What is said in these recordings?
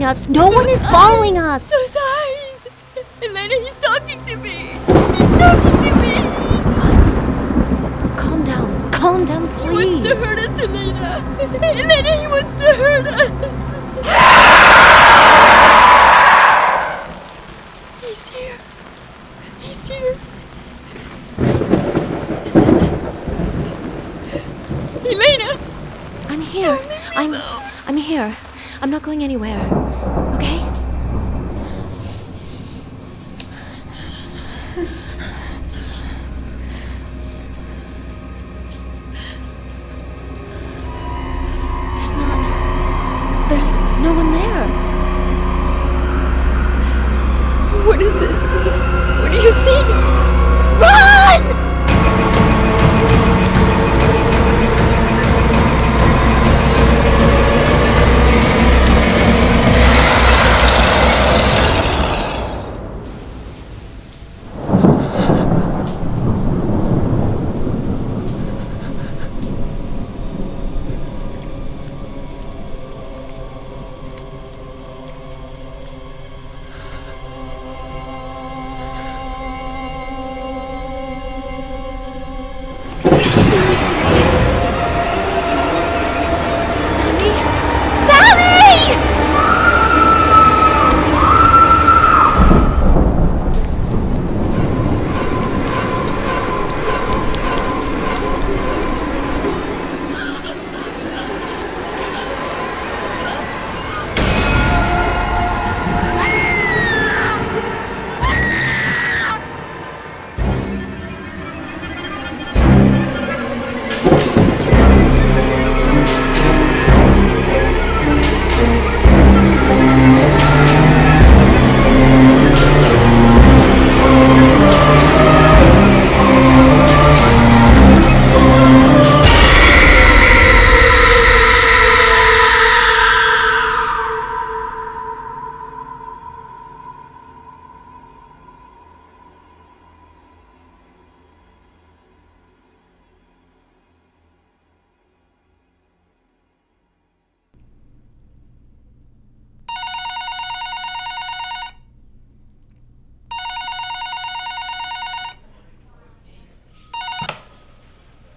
us. No one is following us. Those eyes! Elena, he's talking to me! He's talking to me! What? Calm down. Calm down, please. He wants to hurt us, Elena! Elena, he wants to hurt us! He's here. He's here. Elena! I'm here. I'm here. I'm not going anywhere. Okay? There's no one there. What is it? What do you see? Run!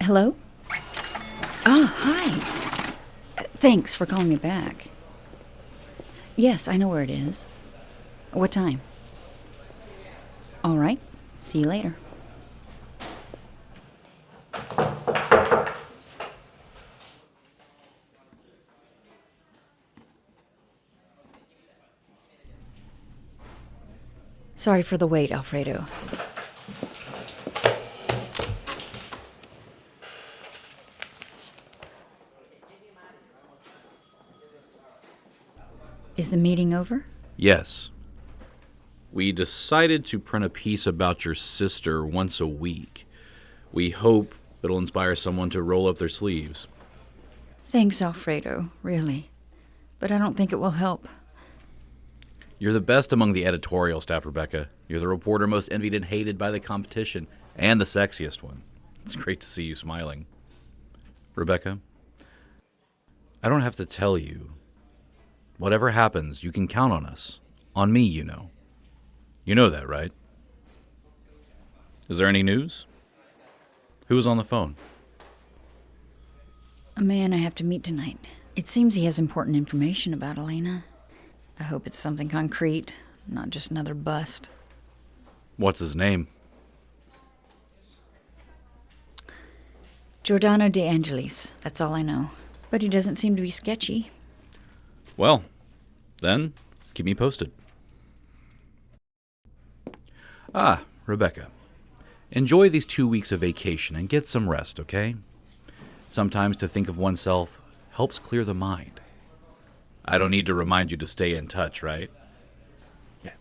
Hello? Oh, hi. Thanks for calling me back. Yes, I know where it is. What time? All right. See you later. Sorry for the wait, Alfredo. Is the meeting over? Yes. We decided to print a piece about your sister once a week. We hope it'll inspire someone to roll up their sleeves. Thanks, Alfredo, really. But I don't think it will help. You're the best among the editorial staff, Rebecca. You're the reporter most envied and hated by the competition, and the sexiest one. It's great to see you smiling. Rebecca, I don't have to tell you. Whatever happens, you can count on us. On me, you know. You know that, right? Is there any news? Who was on the phone? A man I have to meet tonight. It seems he has important information about Elena. I hope it's something concrete, not just another bust. What's his name? Giordano De Angelis, that's all I know. But he doesn't seem to be sketchy. Well, then, keep me posted. Ah, Rebecca. Enjoy these 2 weeks of vacation and get some rest, okay? Sometimes to think of oneself helps clear the mind. I don't need to remind you to stay in touch, right? Yeah.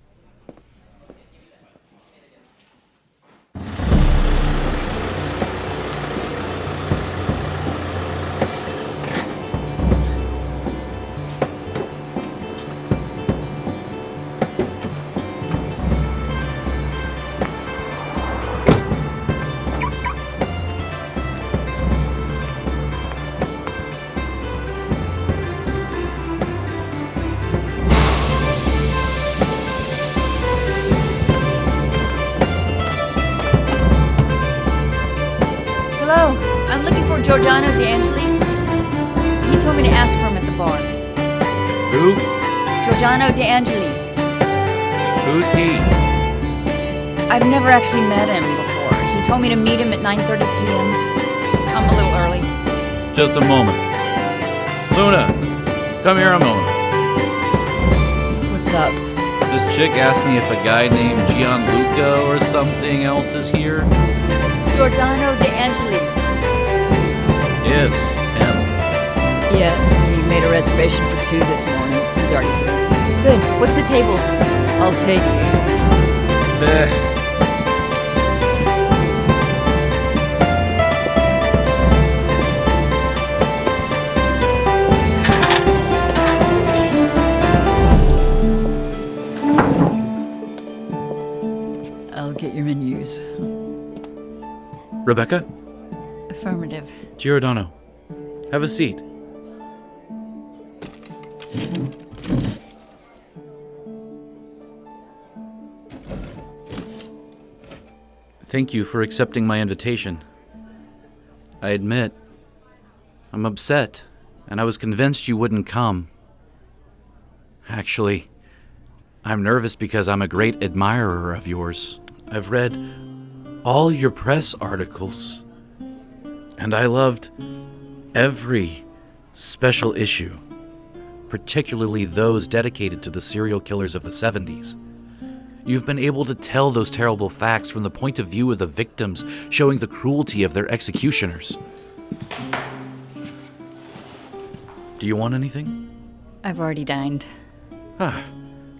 Giordano De Angelis? He told me to ask for him at the bar. Who? Giordano De Angelis. Who's he? I've never actually met him before. He told me to meet him at 9:30 p.m. I'm a little early. Just a moment. Luna, come here a moment. What's up? This chick asked me if a guy named Gianluca or something else is here. Giordano De Angelis. Yes, him. Yes, he made a reservation for 2 this morning. He's already here. Good. What's the table? I'll take you. I'll get your menus. Rebecca? Affirmative. Giordano, have a seat. Thank you for accepting my invitation. I admit, I'm upset, and I was convinced you wouldn't come. Actually, I'm nervous because I'm a great admirer of yours. I've read all your press articles, and I loved every special issue, particularly those dedicated to the serial killers of the 70s. You've been able to tell those terrible facts from the point of view of the victims, showing the cruelty of their executioners. Do you want anything? I've already dined.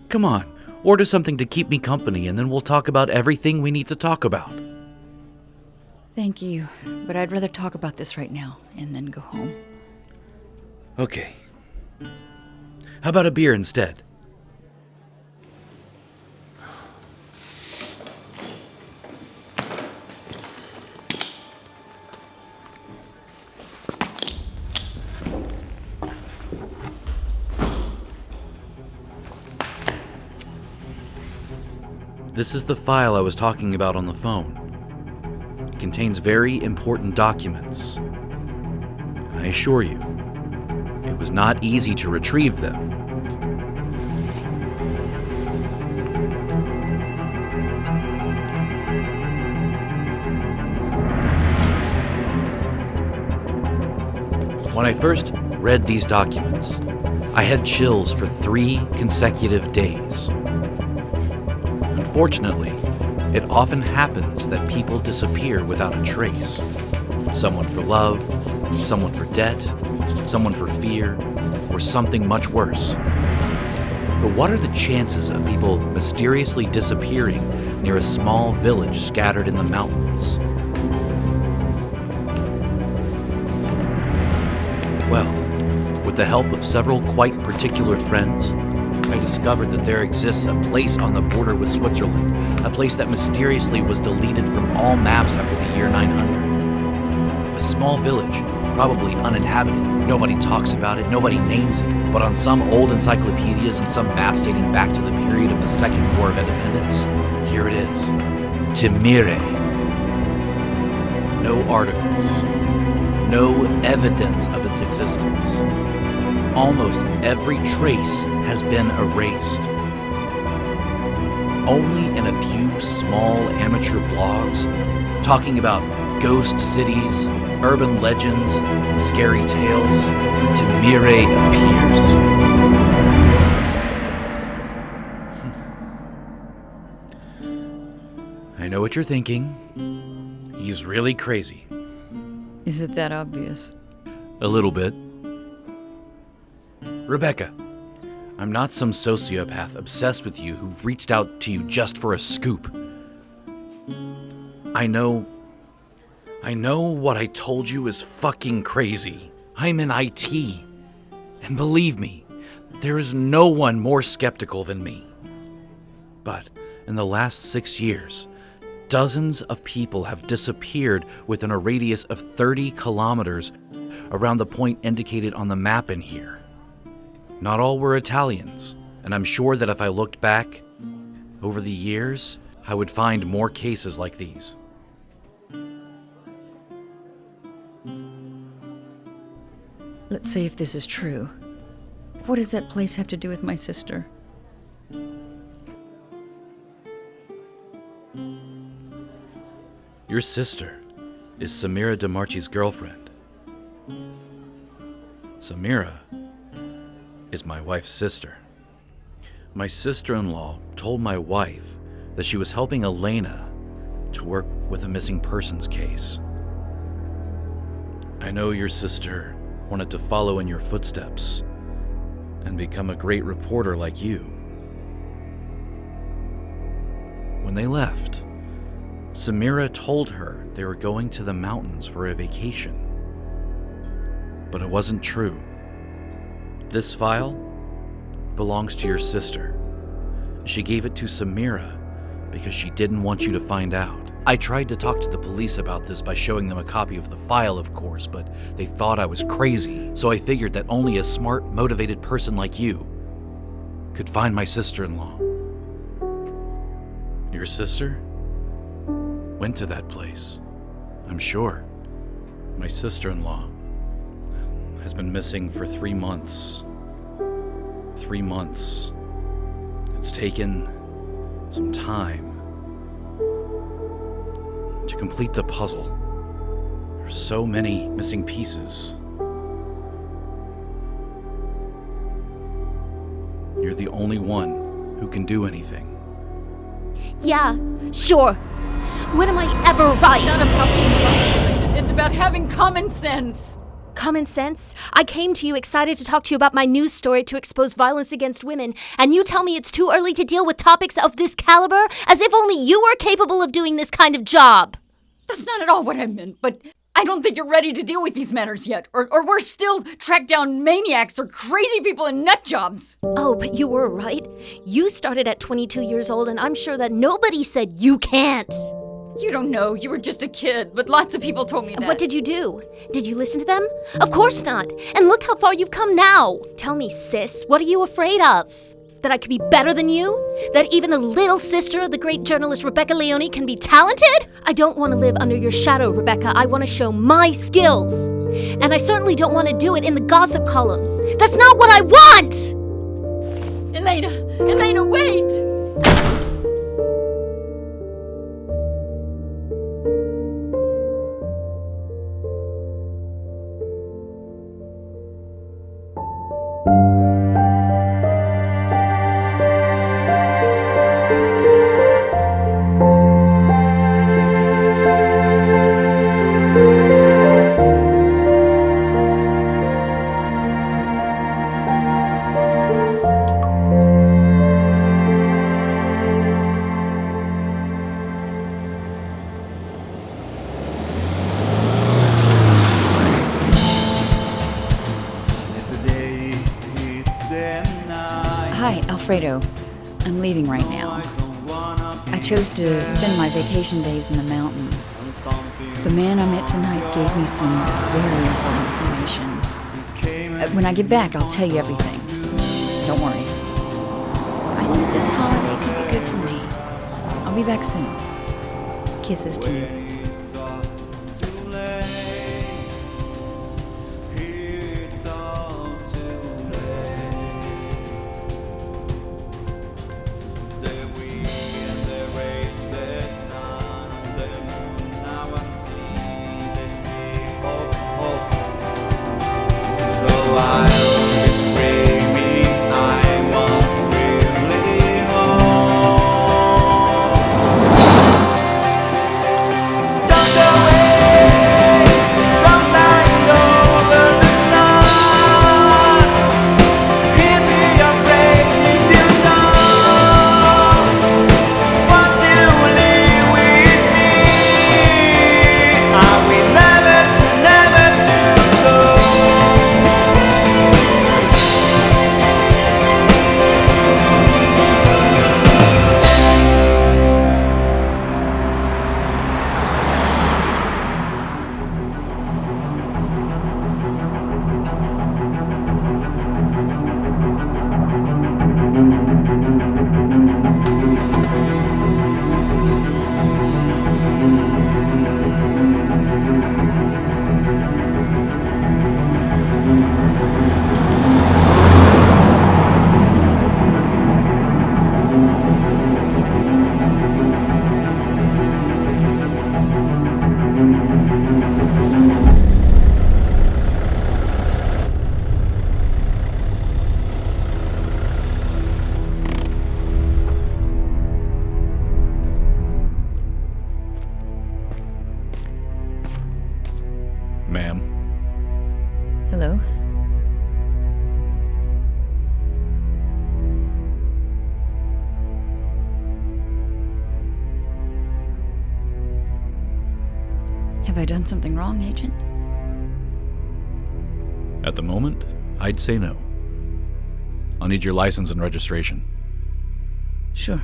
Come on, order something to keep me company, and then we'll talk about everything we need to talk about. Thank you, but I'd rather talk about this right now and then go home. Okay. How about a beer instead? This is the file I was talking about on the phone. It contains very important documents. I assure you, it was not easy to retrieve them. When I first read these documents, I had chills for 3 consecutive days. Unfortunately, it often happens that people disappear without a trace. Someone for love, someone for debt, someone for fear, or something much worse. But what are the chances of people mysteriously disappearing near a small village scattered in the mountains? Well, with the help of several quite particular friends, I discovered that there exists a place on the border with Switzerland, a place that mysteriously was deleted from all maps after the year 900. A small village, probably uninhabited. Nobody talks about it, nobody names it, but on some old encyclopedias and some maps dating back to the period of the Second War of Independence, here it is. Timere. No articles. No evidence of its existence. Almost every trace has been erased. Only in a few small amateur blogs, talking about ghost cities, urban legends, and scary tales, Timere appears. I know what you're thinking. He's really crazy. Is it that obvious? A little bit. Rebecca, I'm not some sociopath obsessed with you who reached out to you just for a scoop. I know what I told you is fucking crazy. I'm in IT. And believe me, there is no one more skeptical than me. But in the last 6 years, dozens of people have disappeared within a radius of 30 kilometers around the point indicated on the map in here. Not all were Italians, and I'm sure that if I looked back over the years, I would find more cases like these. Let's see if this is true. What does that place have to do with my sister? Your sister is Samira DeMarchi's girlfriend. Samira is my wife's sister. My sister-in-law told my wife that she was helping Elena to work with a missing persons case. I know your sister wanted to follow in your footsteps and become a great reporter like you. When they left, Samira told her they were going to the mountains for a vacation. But it wasn't true. This file belongs to your sister. She gave it to Samira because she didn't want you to find out. I tried to talk to the police about this by showing them a copy of the file, of course, but they thought I was crazy. So I figured that only a smart, motivated person like you could find my sister-in-law. Your sister went to that place, I'm sure. My sister-in-law has been missing for 3 months. 3 months. It's taken some time to complete the puzzle. There's so many missing pieces. You're the only one who can do anything. Yeah, sure. When am I ever right? It's not about being right, Elena. It's about having common sense. Common sense? I came to you excited to talk to you about my news story to expose violence against women, and you tell me it's too early to deal with topics of this caliber, as if only you were capable of doing this kind of job. That's not at all what I meant, but I don't think you're ready to deal with these matters yet. Or we're still track down maniacs or crazy people in nut jobs. Oh, but you were right. You started at 22 years old, and I'm sure that nobody said you can't. You don't know. You were just a kid, but lots of people told me that. And what did you do? Did you listen to them? Of course not. And look how far you've come now. Tell me, sis, what are you afraid of? That I could be better than you? That even the little sister of the great journalist Rebecca Leone can be talented? I don't want to live under your shadow, Rebecca. I want to show my skills. And I certainly don't want to do it in the gossip columns. That's not what I want! Elena, wait! Hi, Alfredo. I'm leaving right now. I chose to spend my vacation days in the mountains. The man I met tonight gave me some very important information. When I get back, I'll tell you everything. Don't worry. I think this holiday could be good for me. I'll be back soon. Kisses to you. So I'll just pray me, I won't really home. Have I done something wrong, Agent? At the moment, I'd say no. I'll need your license and registration. Sure.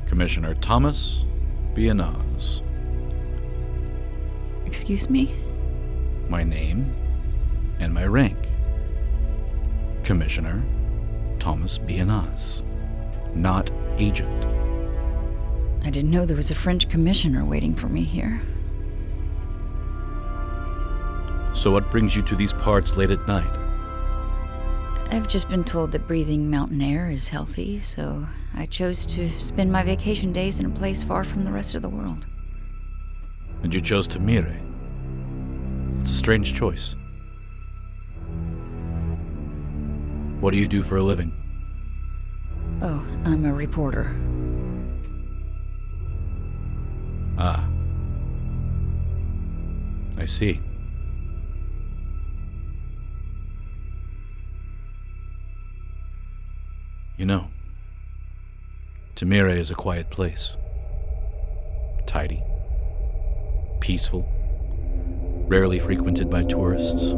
Commissioner Thomas Bianaz. Excuse me? My name and my rank. Commissioner Thomas Bianaz, not agent. I didn't know there was a French commissioner waiting for me here. So what brings you to these parts late at night? I've just been told that breathing mountain air is healthy, so I chose to spend my vacation days in a place far from the rest of the world. And you chose Timere. It's a strange choice. What do you do for a living? Oh, I'm a reporter. Ah. I see. You know, Timere is a quiet place. Tidy. Peaceful. Rarely frequented by tourists.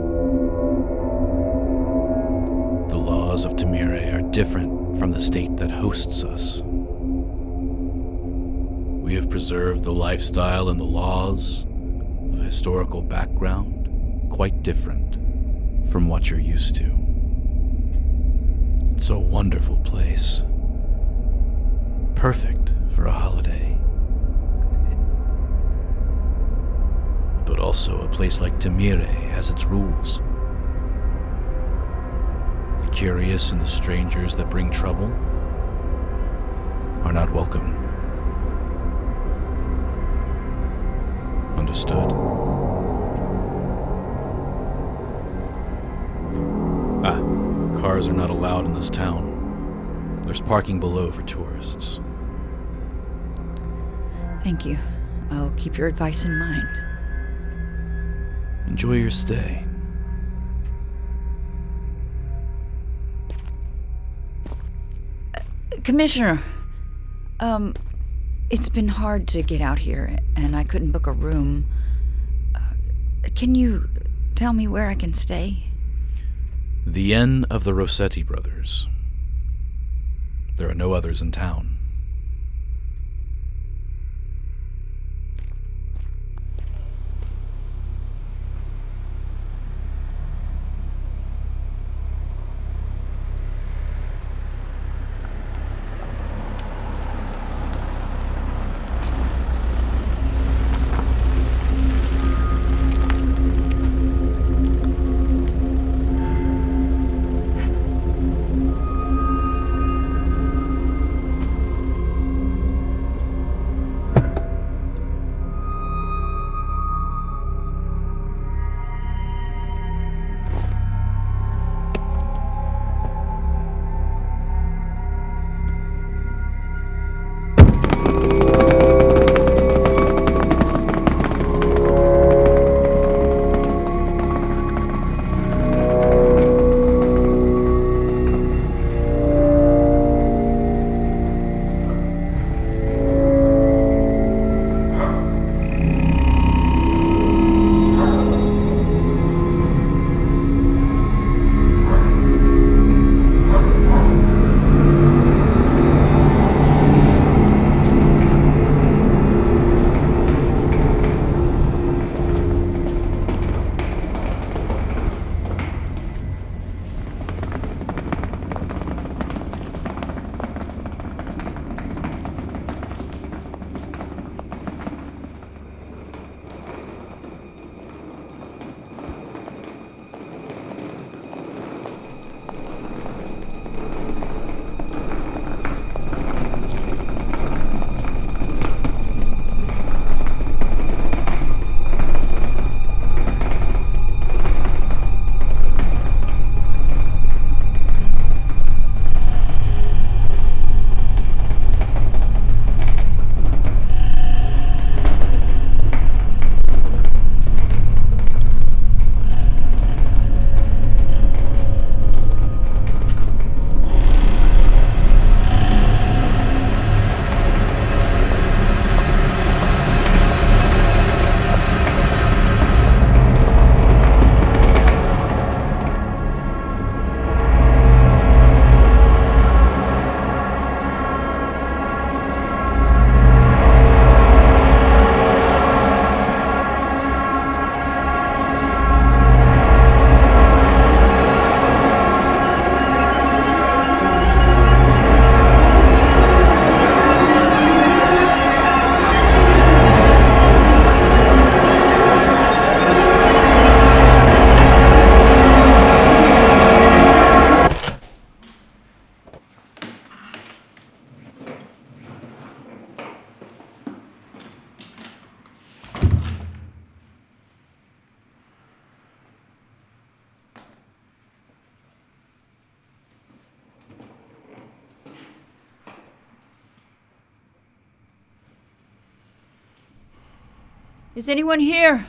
The laws of Timere are different from the state that hosts us. We have preserved the lifestyle and the laws of a historical background quite different from what you're used to. It's a wonderful place. Perfect for a holiday. But also a place like Timere has its rules. The curious and the strangers that bring trouble are not welcome. Understood? Cars are not allowed in this town. There's parking below for tourists. Thank you. I'll keep your advice in mind. Enjoy your stay. Commissioner, it's been hard to get out here, and I couldn't book a room. Can you tell me where I can stay? The Inn of the Rossetti brothers. There are no others in town. Is anyone here?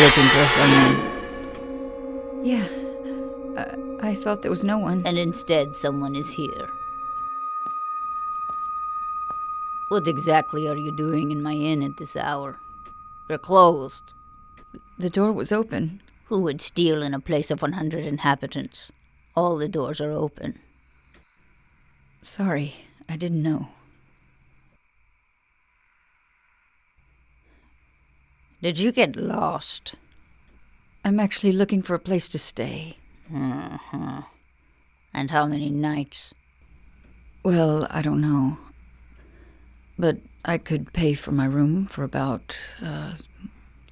Looking for someone? Yeah. I thought there was no one. And instead, someone is here. What exactly are you doing in my inn at this hour? You're closed. The door was open. Who would steal in a place of 100 inhabitants? All the doors are open. Sorry, I didn't know. Did you get lost? I'm actually looking for a place to stay. Uh-huh. And how many nights? Well, I don't know. But I could pay for my room for about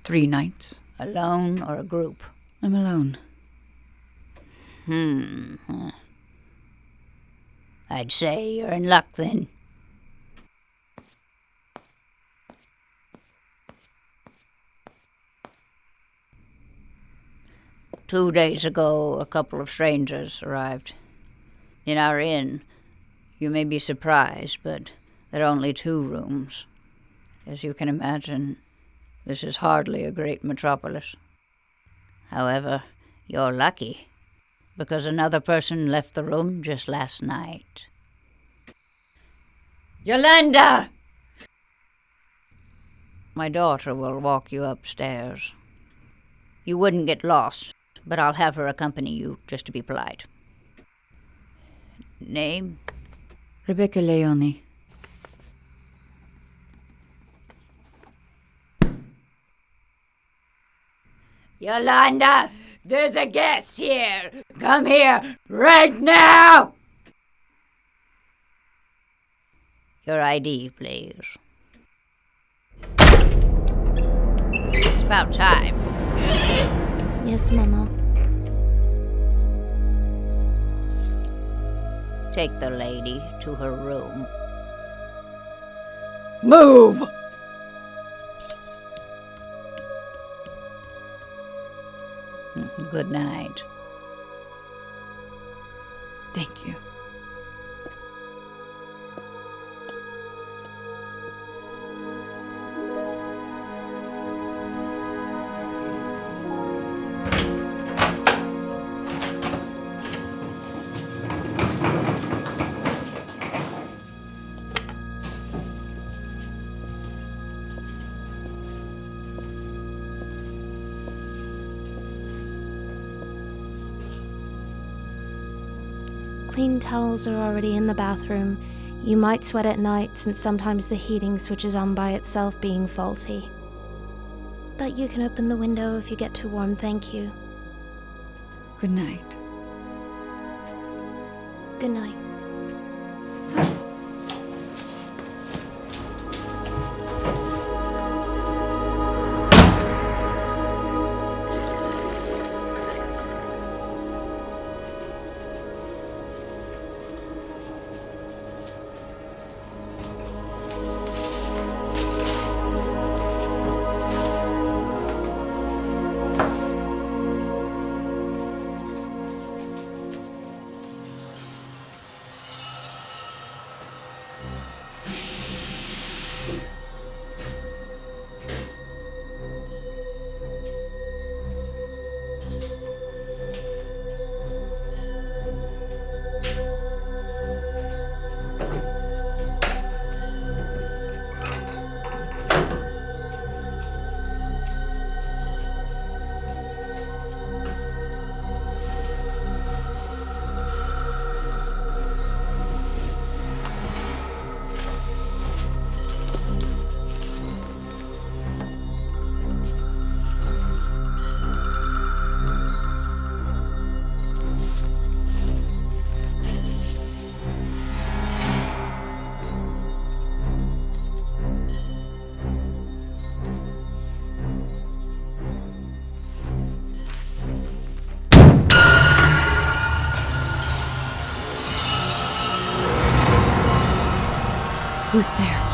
3 nights. Alone or a group? I'm alone. I'd say you're in luck then. Two days ago, a couple of strangers arrived. In our inn, you may be surprised, but there are only 2 rooms. As you can imagine, this is hardly a great metropolis. However, you're lucky, because another person left the room just last night. Yolanda! My daughter will walk you upstairs. You wouldn't get lost, but I'll have her accompany you, just to be polite. Name? Rebecca Leone. Yolanda, there's a guest here. Come here right now. Your ID, please. It's about time. Yes, Mama. Take the lady to her room. Move! Good night. Thank you. Clean towels are already in the bathroom. You might sweat at night since sometimes the heating switches on by itself being faulty. But you can open the window if you get too warm, thank you. Good night. Good night. Who's there?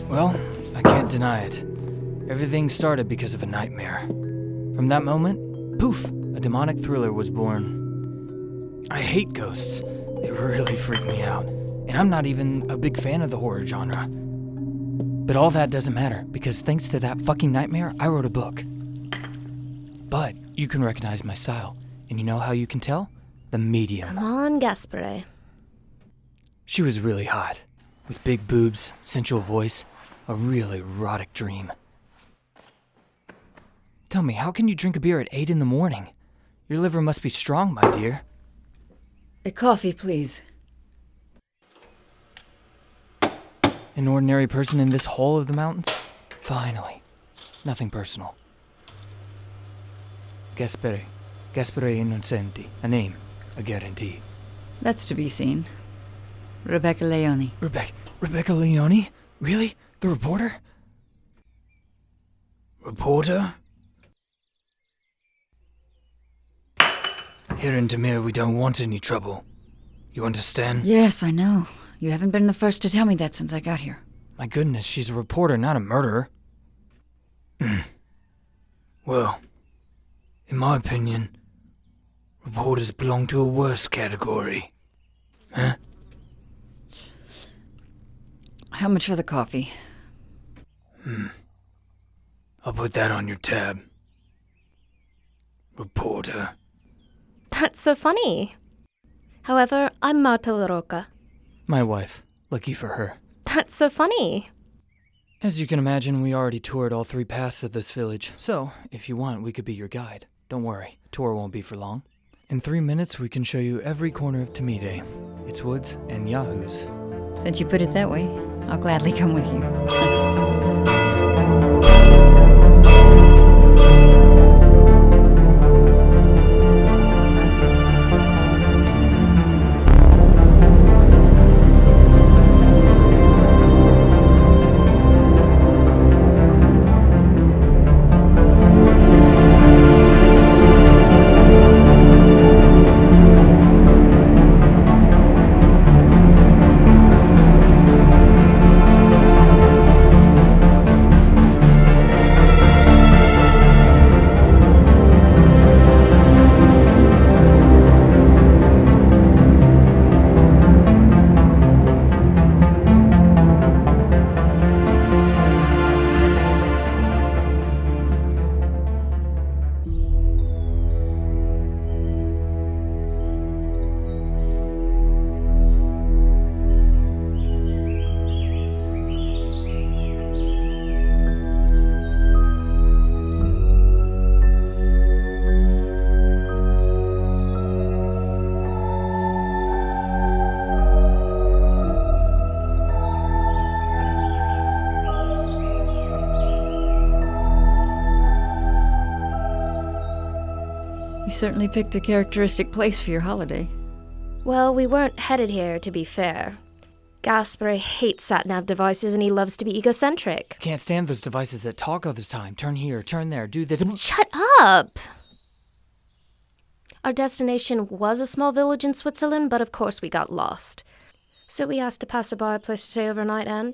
Well, I can't deny it. Everything started because of a nightmare. From that moment, poof, a demonic thriller was born. I hate ghosts. They really freak me out. And I'm not even a big fan of the horror genre. But all that doesn't matter, because thanks to that fucking nightmare, I wrote a book. But you can recognize my style. And you know how you can tell? The medium. Come on, Gaspare. She was really hot. With big boobs, sensual voice, a really erotic dream. Tell me, how can you drink a beer at 8 in the morning? Your liver must be strong, my dear. A coffee, please. An ordinary person in this hole of the mountains? Finally. Nothing personal. Gaspare. Gaspare Innocenti. A name. A guarantee. That's to be seen. Rebecca Leone. Rebecca Leone? Really? The reporter? Reporter? Here in Timere, we don't want any trouble. You understand? Yes, I know. You haven't been the first to tell me that since I got here. My goodness, she's a reporter, not a murderer. Well, in my opinion, reporters belong to a worse category. Huh? How much for the coffee? I'll put that on your tab. Reporter. That's so funny. However, I'm Marta Lorusso. My wife. Lucky for her. That's so funny. As you can imagine, we already toured all 3 paths of this village. So, if you want, we could be your guide. Don't worry, tour won't be for long. In 3 minutes, we can show you every corner of Timere, its woods and yahoos. Since you put it that way, I'll gladly come with you. certainly picked a characteristic place for your holiday. Well, we weren't headed here, to be fair. Gaspare hates sat-nav devices and he loves to be egocentric. Can't stand those devices that talk all the time. Turn here, turn there, do this. Shut up! Our destination was a small village in Switzerland, but of course we got lost. So we asked a passerby a place to stay overnight, and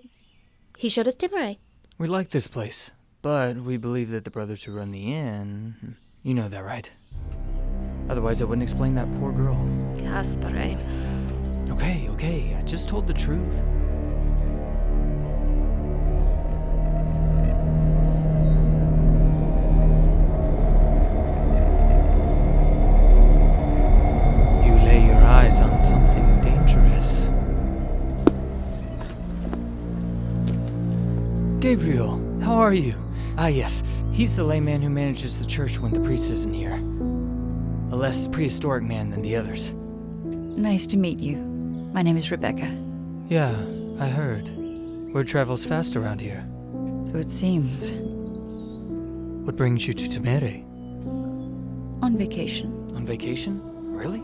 he showed us Timere. We like this place, but we believe that the brothers who run the inn... You know that, right? Otherwise, I wouldn't explain that poor girl. Gaspare. Okay, I just told the truth. You lay your eyes on something dangerous. Gabriel, how are you? Ah, yes, he's the layman who manages the church when the priest isn't here. A less prehistoric man than the others. Nice to meet you. My name is Rebecca. Yeah, I heard. Word travels fast around here. So it seems. What brings you to Timere? On vacation. On vacation? Really?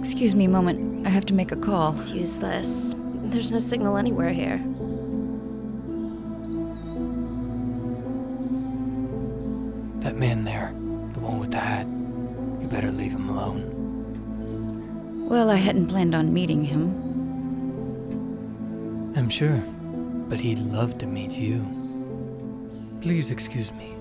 Excuse me a moment. I have to make a call. It's useless. There's no signal anywhere here. That man there, the one with the hat. You better leave him alone. Well, I hadn't planned on meeting him. I'm sure, but he'd love to meet you. Please excuse me.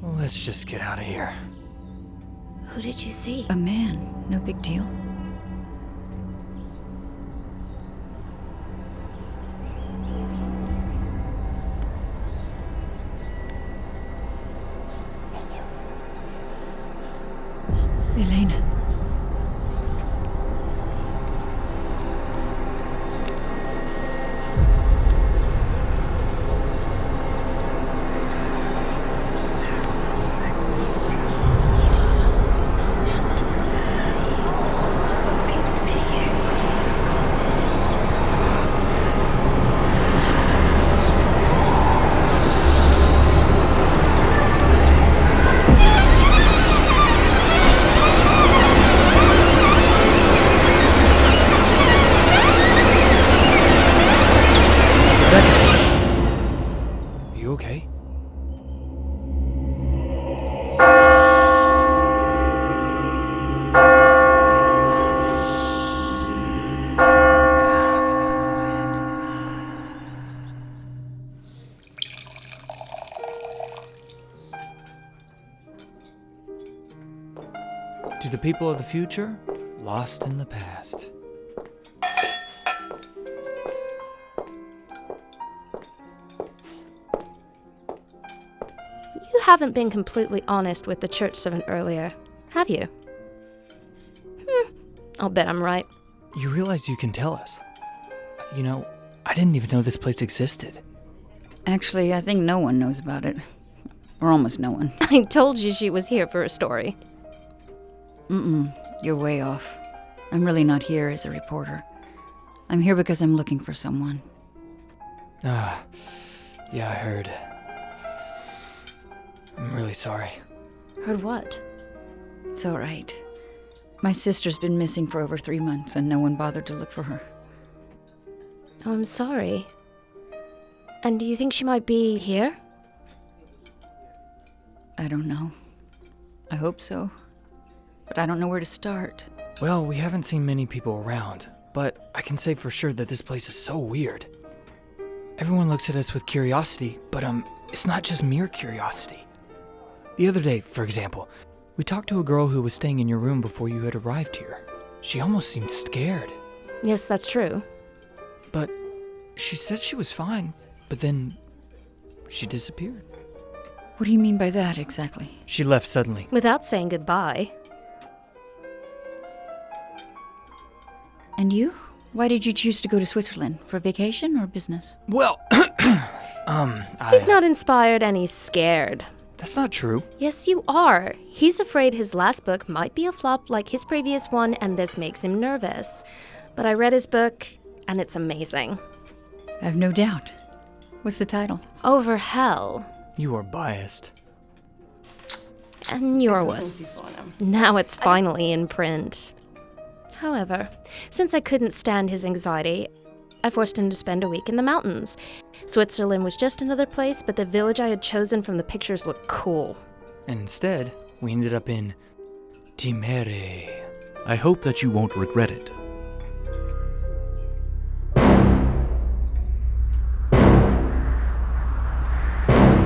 Well, let's just get out of here. Who did you see? A man. No big deal. Elena. To the people of the future, lost in the past. You haven't been completely honest with the church servant earlier, have you? I'll bet I'm right. You realize you can tell us. You know, I didn't even know this place existed. Actually, I think no one knows about it. Or almost no one. I told you she was here for a story. You're way off. I'm really not here as a reporter. I'm here because I'm looking for someone. Yeah, I heard. I'm really sorry. Heard what? It's all right. My sister's been missing for over 3 months, and no one bothered to look for her. Oh, I'm sorry. And do you think she might be here? I don't know. I hope so. But I don't know where to start. Well, we haven't seen many people around, but I can say for sure that this place is so weird. Everyone looks at us with curiosity, but it's not just mere curiosity. The other day, for example, we talked to a girl who was staying in your room before you had arrived here. She almost seemed scared. Yes, that's true. But she said she was fine, but then she disappeared. What do you mean by that, exactly? She left suddenly. Without saying goodbye. And you? Why did you choose to go to Switzerland? For vacation or business? Well, He's not inspired and he's scared. That's not true. Yes, you are. He's afraid his last book might be a flop like his previous one, and this makes him nervous. But I read his book, and it's amazing. I have no doubt. What's the title? Over Hell. You are biased. And Yorwis. Now it's finally in print. However, since I couldn't stand his anxiety, I forced him to spend a week in the mountains. Switzerland was just another place, but the village I had chosen from the pictures looked cool. And instead, we ended up in Timere. I hope that you won't regret it.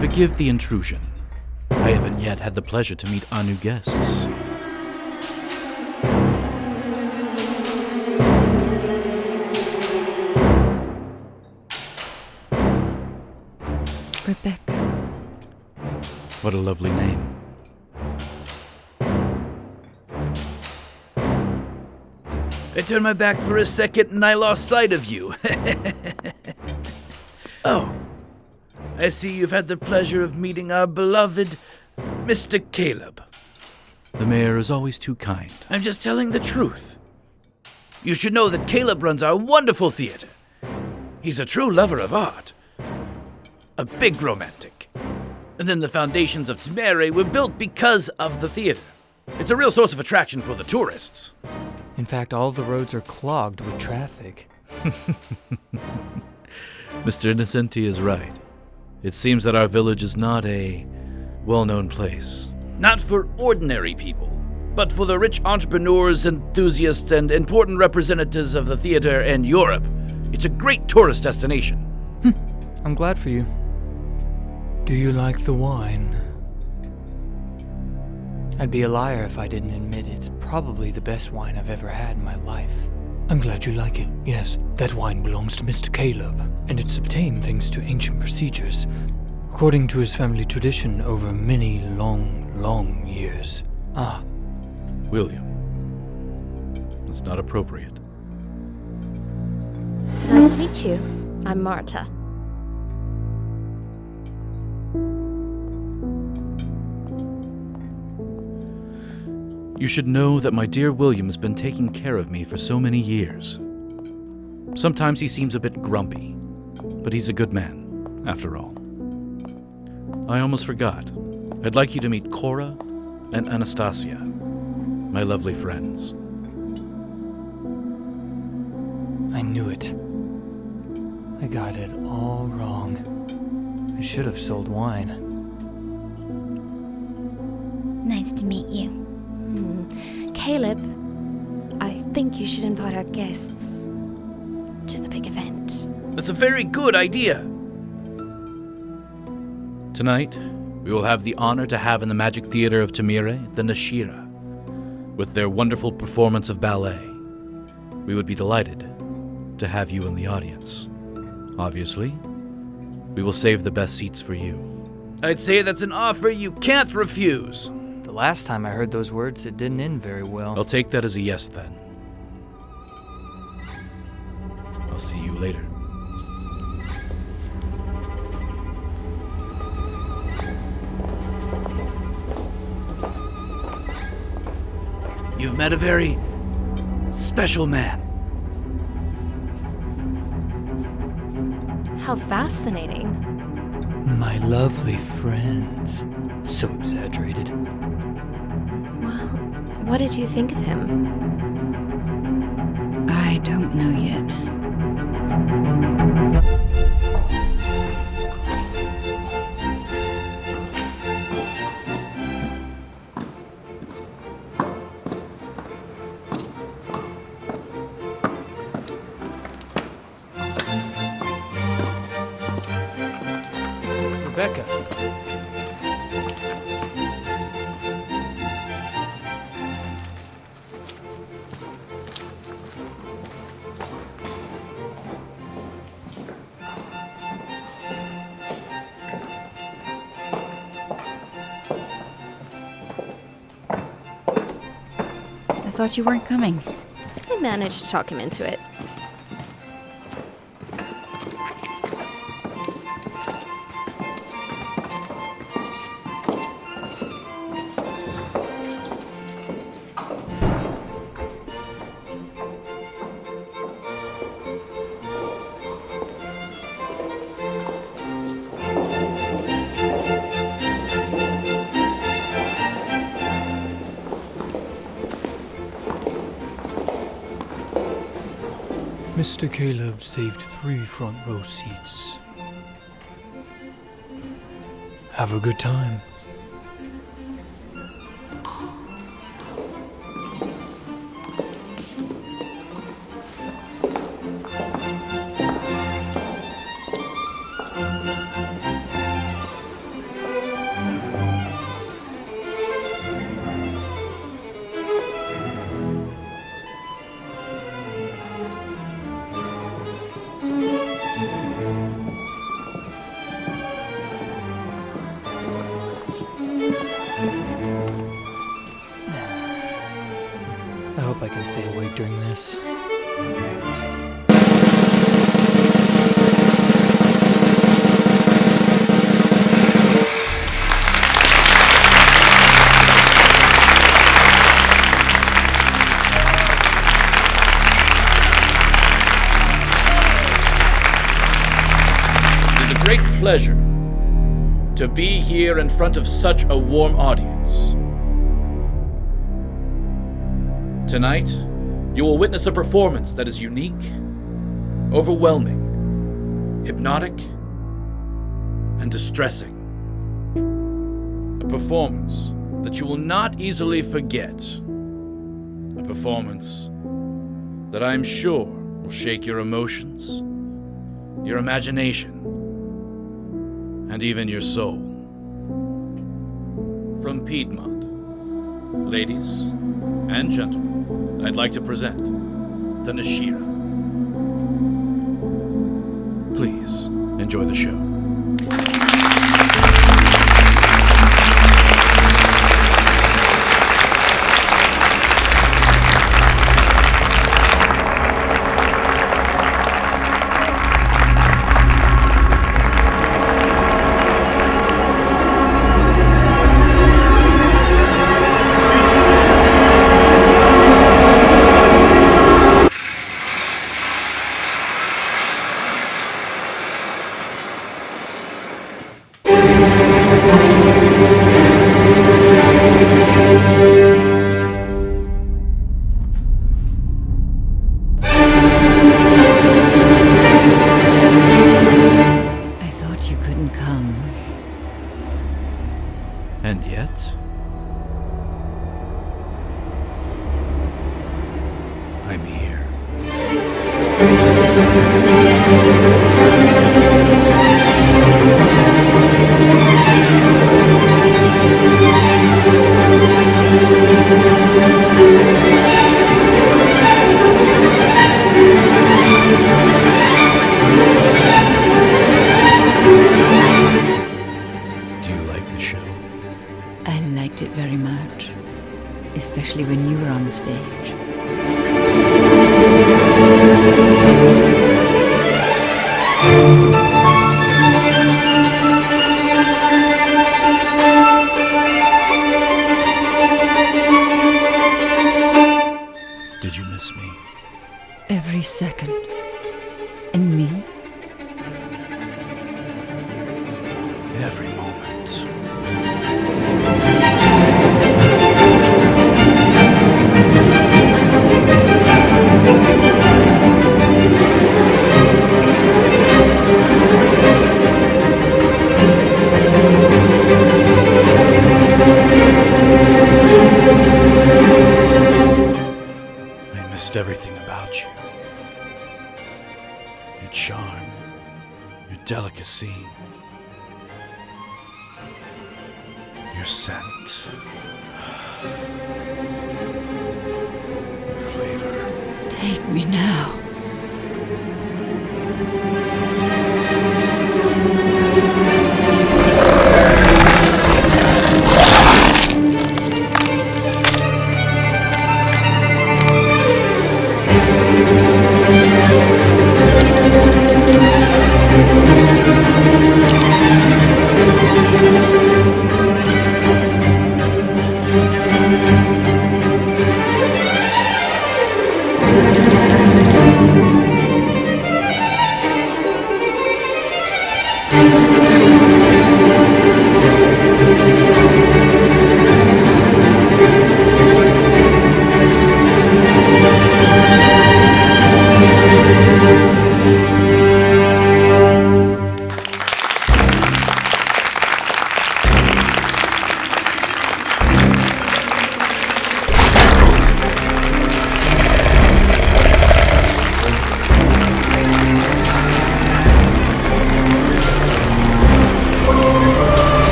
Forgive the intrusion. I haven't yet had the pleasure to meet our new guests. Rebecca. What a lovely name. I turned my back for a second and I lost sight of you. Oh, I see you've had the pleasure of meeting our beloved Mr. Caleb. The mayor is always too kind. I'm just telling the truth. You should know that Caleb runs our wonderful theater. He's a true lover of art. A big romantic. And then the foundations of Timere were built because of the theater. It's a real source of attraction for the tourists. In fact, all the roads are clogged with traffic. Mr. Innocenti is right. It seems that our village is not a well-known place. Not for ordinary people, but for the rich entrepreneurs, enthusiasts, and important representatives of the theater and Europe. It's a great tourist destination. I'm glad for you. Do you like the wine? I'd be a liar if I didn't admit it's probably the best wine I've ever had in my life. I'm glad you like it. Yes, that wine belongs to Mr. Caleb, and it's obtained thanks to ancient procedures, according to his family tradition over many long years. Ah. William. That's not appropriate. Nice to meet you. I'm Marta. You should know that my dear William's been taking care of me for so many years. Sometimes he seems a bit grumpy, but he's a good man, after all. I almost forgot. I'd like you to meet Cora and Anastasia, my lovely friends. I knew it. I got it all wrong. I should have sold wine. Nice to meet you. Caleb, I think you should invite our guests to the big event. That's a very good idea. Tonight, we will have the honor to have in the Magic Theater of Timere the Nashira, with their wonderful performance of ballet. We would be delighted to have you in the audience. Obviously, we will save the best seats for you. I'd say that's an offer you can't refuse. The last time I heard those words, it didn't end very well. I'll take that as a yes then. I'll see you later. You've met a very special man. How fascinating. My lovely friends. So exaggerated. Well, what did you think of him? I don't know yet. Rebecca. I thought you weren't coming. I managed to talk him into it. Mr. Caleb saved 3 front row seats. Have a good time. I hope I can stay awake during this. It is a great pleasure to be here in front of such a warm audience. Tonight, you will witness a performance that is unique, overwhelming, hypnotic, and distressing. A performance that you will not easily forget. A performance that I am sure will shake your emotions, your imagination, and even your soul. From Piedmont, ladies and gentlemen, I'd like to present the Nashira. Please enjoy the show. And yet, I'm here. Do you like the show? I liked it very much, especially when you were on the stage. Did you miss me? Every second. And me? Every moment. I missed everything about you. Your charm, your delicacy, your scent, your flavor. Take me now.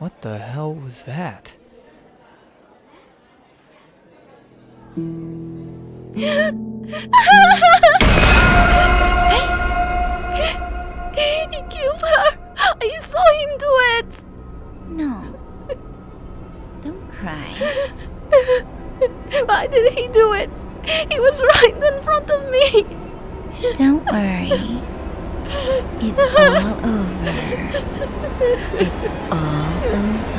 What the hell was that? He killed her! I saw him do it! No. Don't cry. Why did he do it? He was right in front of me! Don't worry. It's all over. It's all over.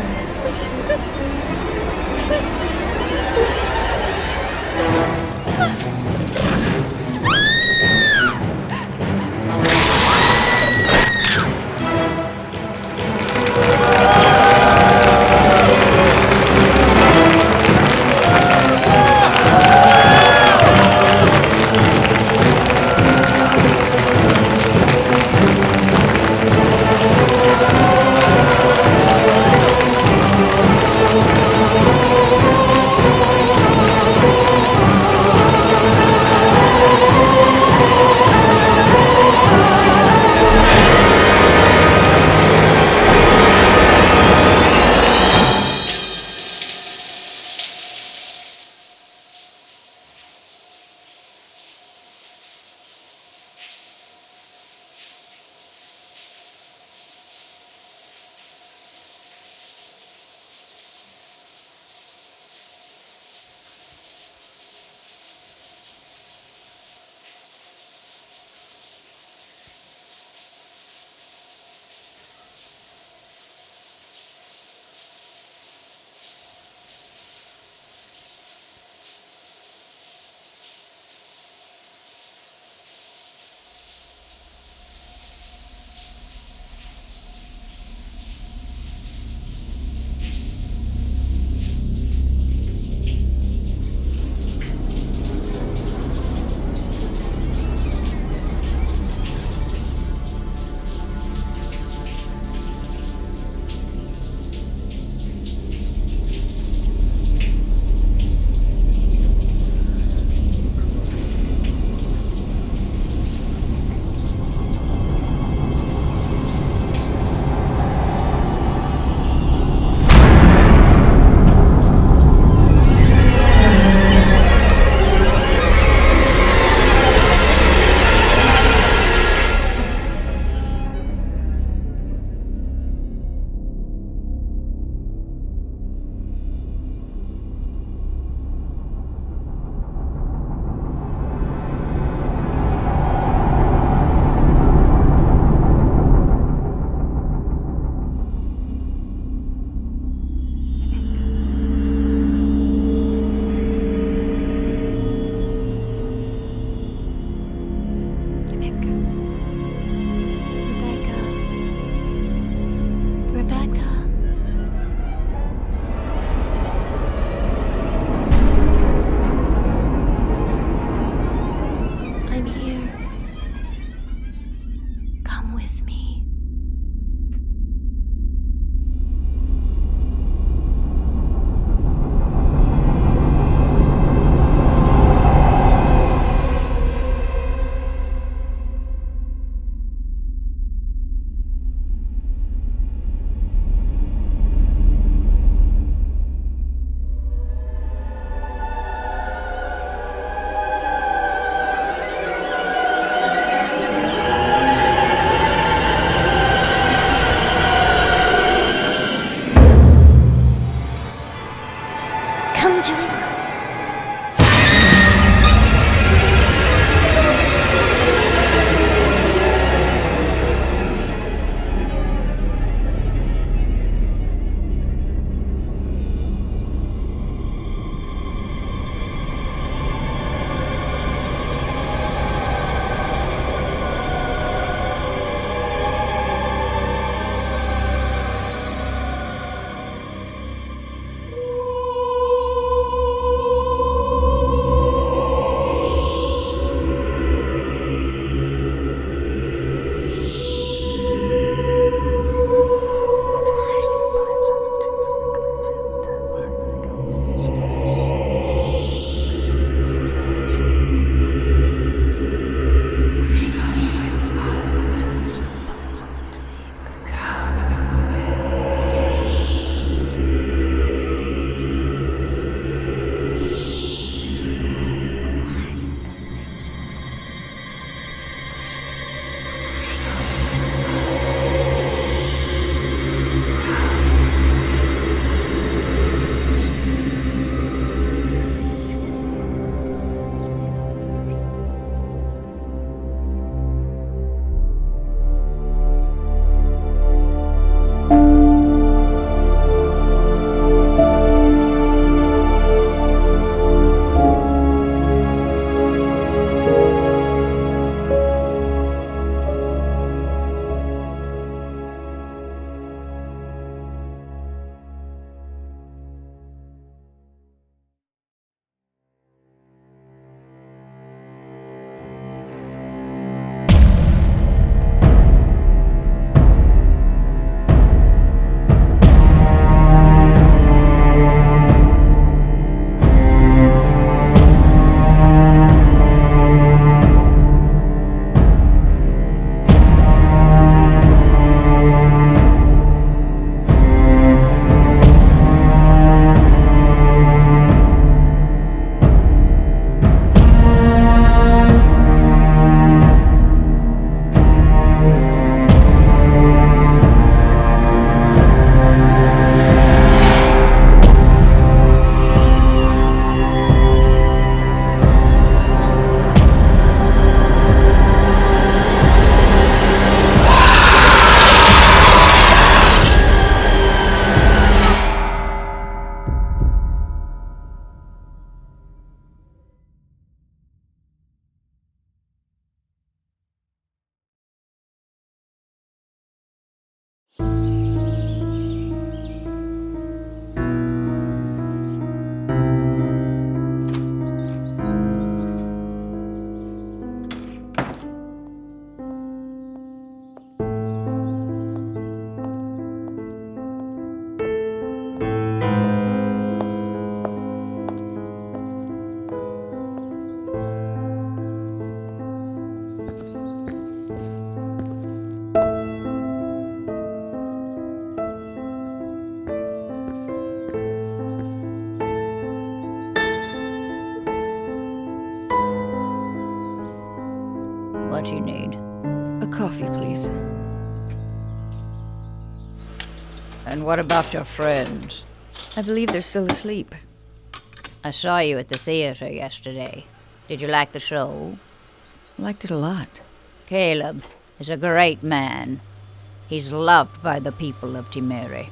What do you need? A coffee, please. And what about your friends? I believe they're still asleep. I saw you at the theater yesterday. Did you like the show? Liked it a lot. Caleb is a great man. He's loved by the people of Timere.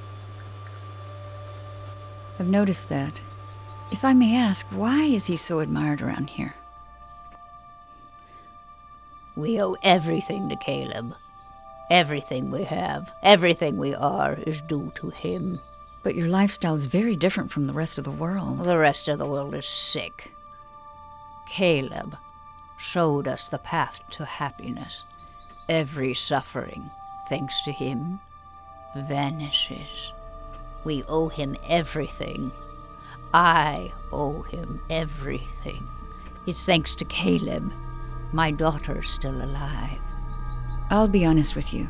I've noticed that. If I may ask, why is he so admired around here? We owe everything to Caleb. Everything we have, everything we are, is due to him. But your lifestyle is very different from the rest of the world. The rest of the world is sick. Caleb showed us the path to happiness. Every suffering, thanks to him, vanishes. We owe him everything. I owe him everything. It's thanks to Caleb my daughter's still alive. I'll be honest with you.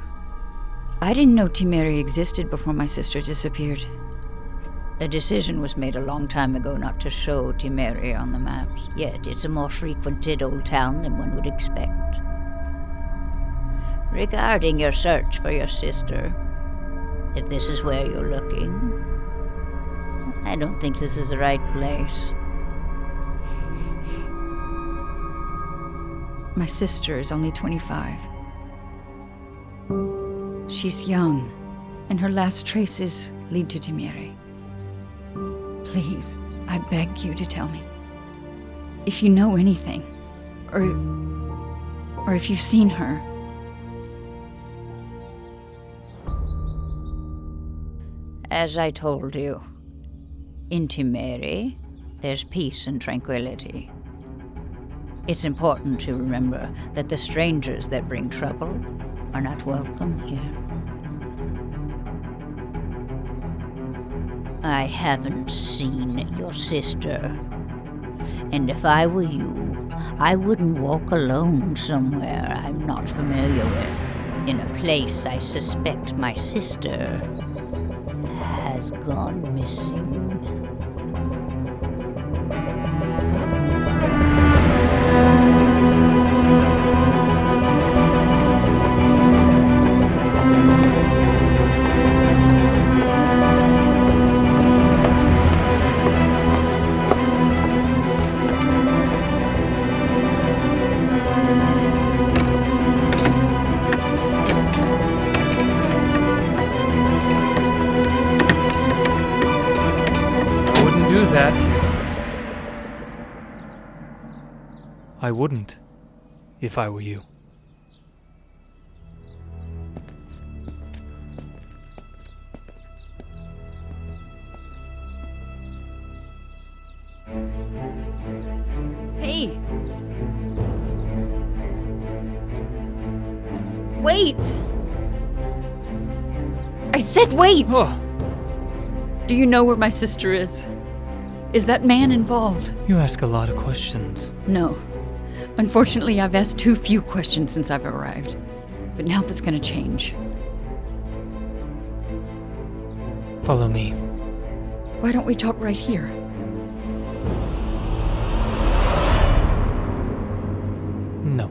I didn't know Timere existed before my sister disappeared. A decision was made a long time ago not to show Timere on the maps, yet it's a more frequented old town than one would expect. Regarding your search for your sister, if this is where you're looking, I don't think this is the right place. My sister is only 25. She's young, and her last traces lead to Timere. Please, I beg you to tell me. If you know anything, or if you've seen her. As I told you, in Timere, there's peace and tranquility. It's important to remember that the strangers that bring trouble are not welcome here. I haven't seen your sister, and if I were you, I wouldn't walk alone somewhere I'm not familiar with, in a place I suspect my sister has gone missing. I wouldn't, if I were you. Hey! Wait! I said wait! Oh, Do you know where my sister is? Is that man involved? you ask a lot of questions. No. Unfortunately, I've asked too few questions since I've arrived. But now that's gonna change. Follow me. Why don't we talk right here? No.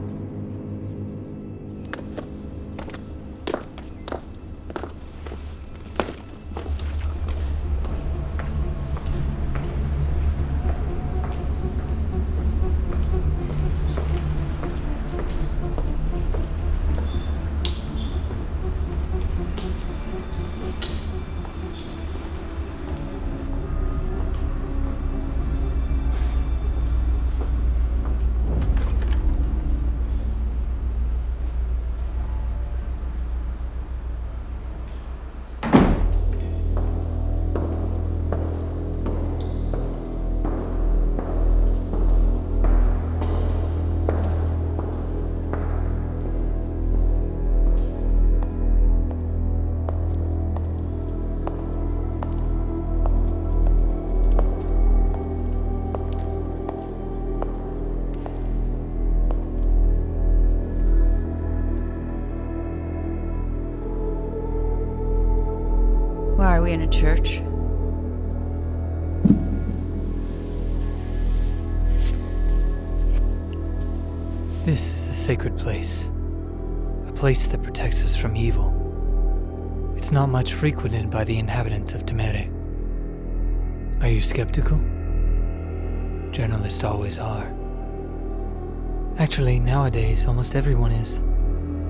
Why are we in a church? This is a sacred place. A place that protects us from evil. It's not much frequented by the inhabitants of Timere. Are you skeptical? Journalists always are. Actually, nowadays, almost everyone is.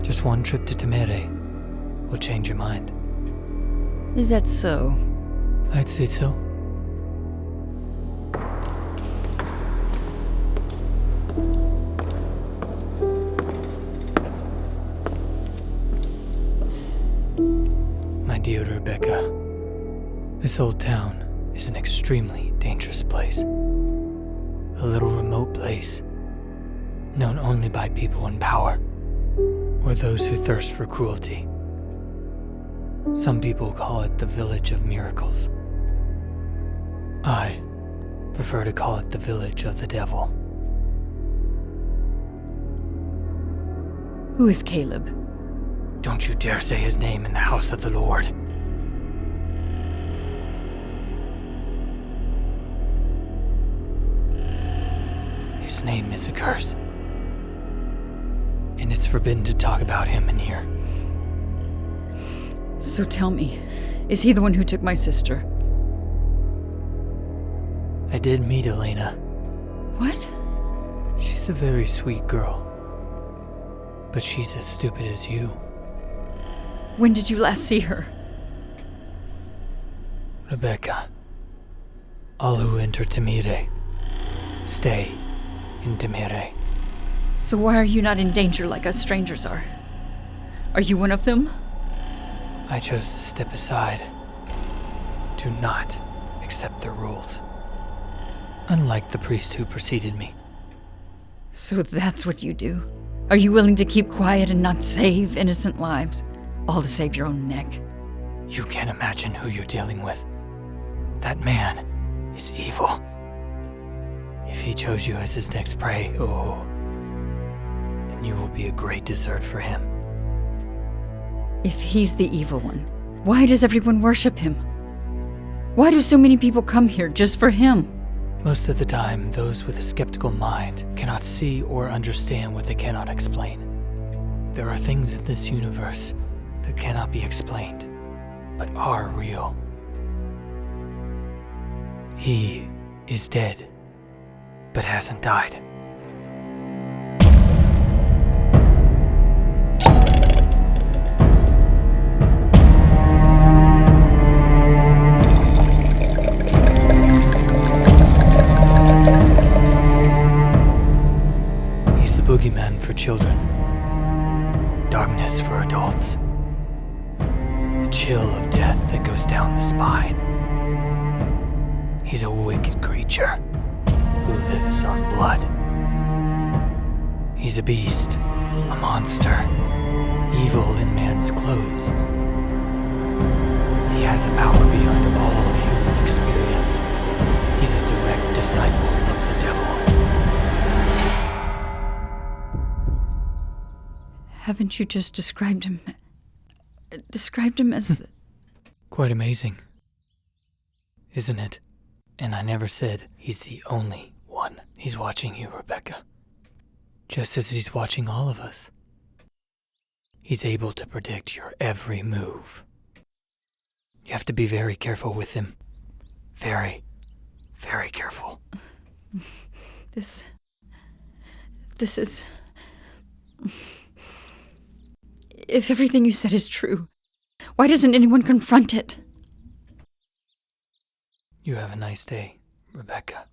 Just one trip to Timere will change your mind. Is that so? I'd say so. My dear Rebecca, this old town is an extremely dangerous place. A little remote place, known only by people in power, or those who thirst for cruelty. Some people call it the Village of Miracles. I prefer to call it the Village of the Devil. Who is Caleb? Don't you dare say his name in the house of the Lord. His name is a curse. And it's forbidden to talk about him in here. So tell me, is he the one who took my sister? I did meet Elena. What? She's a very sweet girl. But she's as stupid as you. When did you last see her? Rebecca, all who enter Timere stay in Timere. So why are you not in danger like us strangers are? Are you one of them? I chose to step aside, to not accept their rules. Unlike the priest who preceded me. So that's what you do? Are you willing to keep quiet and not save innocent lives? All to save your own neck? You can't imagine who you're dealing with. That man is evil. If he chose you as his next prey, then you will be a great dessert for him. If he's the evil one, why does everyone worship him? Why do so many people come here just for him? Most of the time, those with a skeptical mind cannot see or understand what they cannot explain. There are things in this universe that cannot be explained, but are real. He is dead, but hasn't died. He's the boogeyman for children, darkness for adults, the chill of death that goes down the spine. He's a wicked creature who lives on blood. He's a beast, a monster, evil in man's clothes. He has a power beyond all human experience. He's a direct disciple of the devil. Haven't you just described him as the... Quite amazing, isn't it? And I never said he's the only one. He's watching you, Rebecca. Just as he's watching all of us. He's able to predict your every move. You have to be very careful with him. Very, very careful. This is... If everything you said is true, why doesn't anyone confront it? You have a nice day, Rebecca.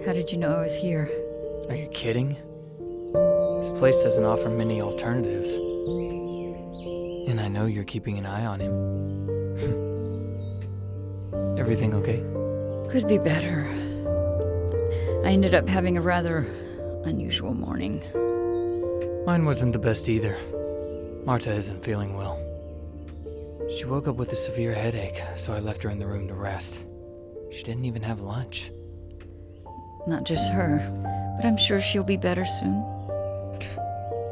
How did you know I was here? Are you kidding? This place doesn't offer many alternatives. And I know you're keeping an eye on him. Everything okay? Could be better. I ended up having a rather unusual morning. Mine wasn't the best either. Marta isn't feeling well. She woke up with a severe headache, so I left her in the room to rest. She didn't even have lunch. Not just her, but I'm sure she'll be better soon.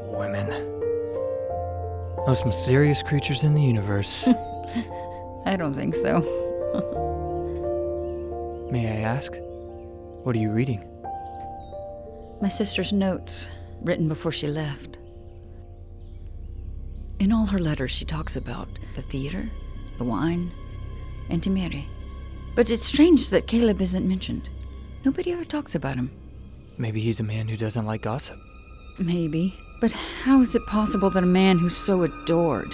Women. Most mysterious creatures in the universe. I don't think so. May I ask? What are you reading? My sister's notes, written before she left. In all her letters, she talks about the theater, the wine, and Timere. But it's strange that Caleb isn't mentioned. Nobody ever talks about him. Maybe he's a man who doesn't like gossip. Maybe. But how is it possible that a man who's so adored,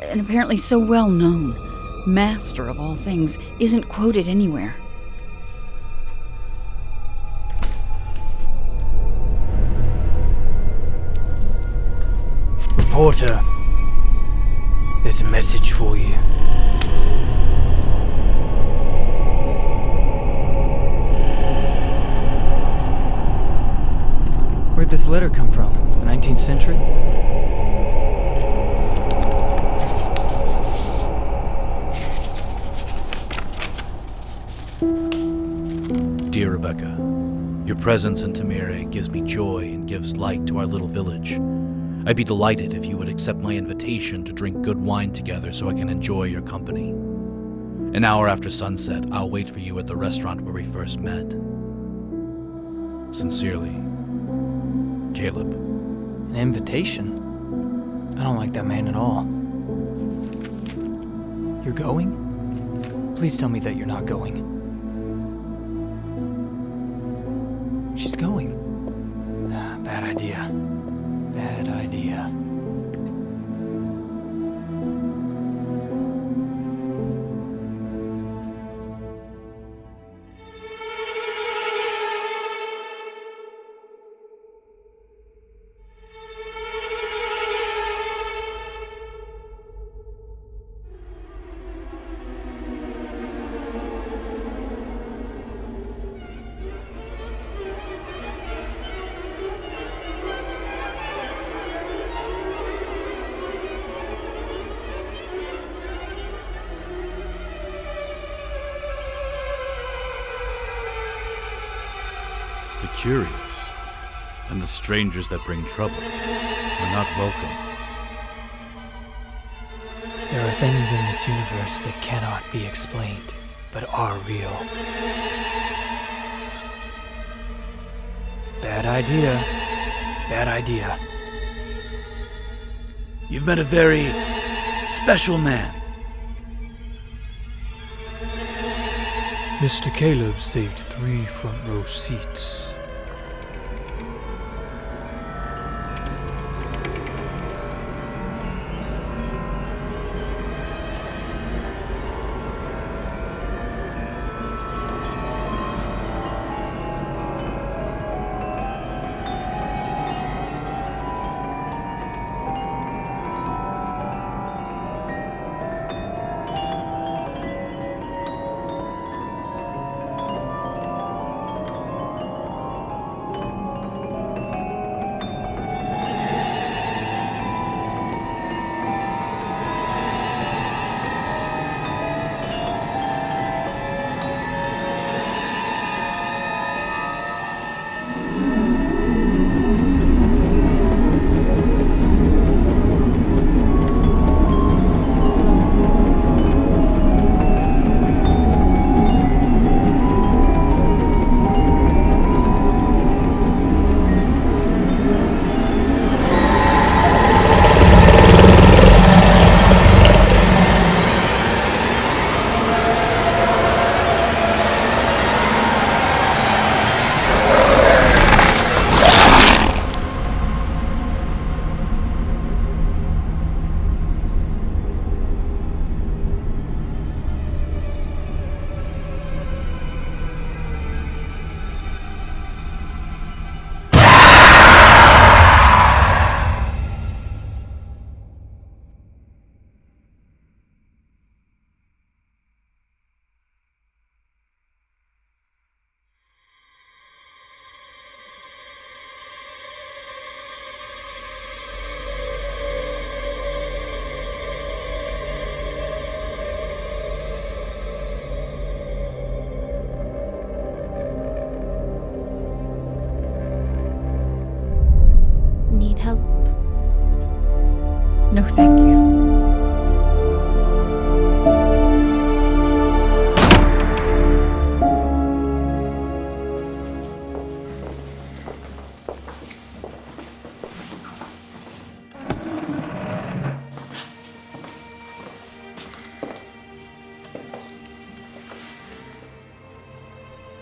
and apparently so well known, master of all things, isn't quoted anywhere? Reporter, there's a message for you. Where'd this letter come from? The 19th century? Dear Rebecca, your presence in Timere gives me joy and gives light to our little village. I'd be delighted if you would accept my invitation to drink good wine together so I can enjoy your company. An hour after sunset, I'll wait for you at the restaurant where we first met. Sincerely, Caleb. An invitation? I don't like that man at all. You're going? Please tell me that you're not going. She's going. Bad idea. Bad idea. The curious and the strangers that bring trouble are not welcome. There are things in this universe that cannot be explained, but are real. Bad idea. Bad idea. You've met a very special man. Mr. Caleb saved 3 front row seats.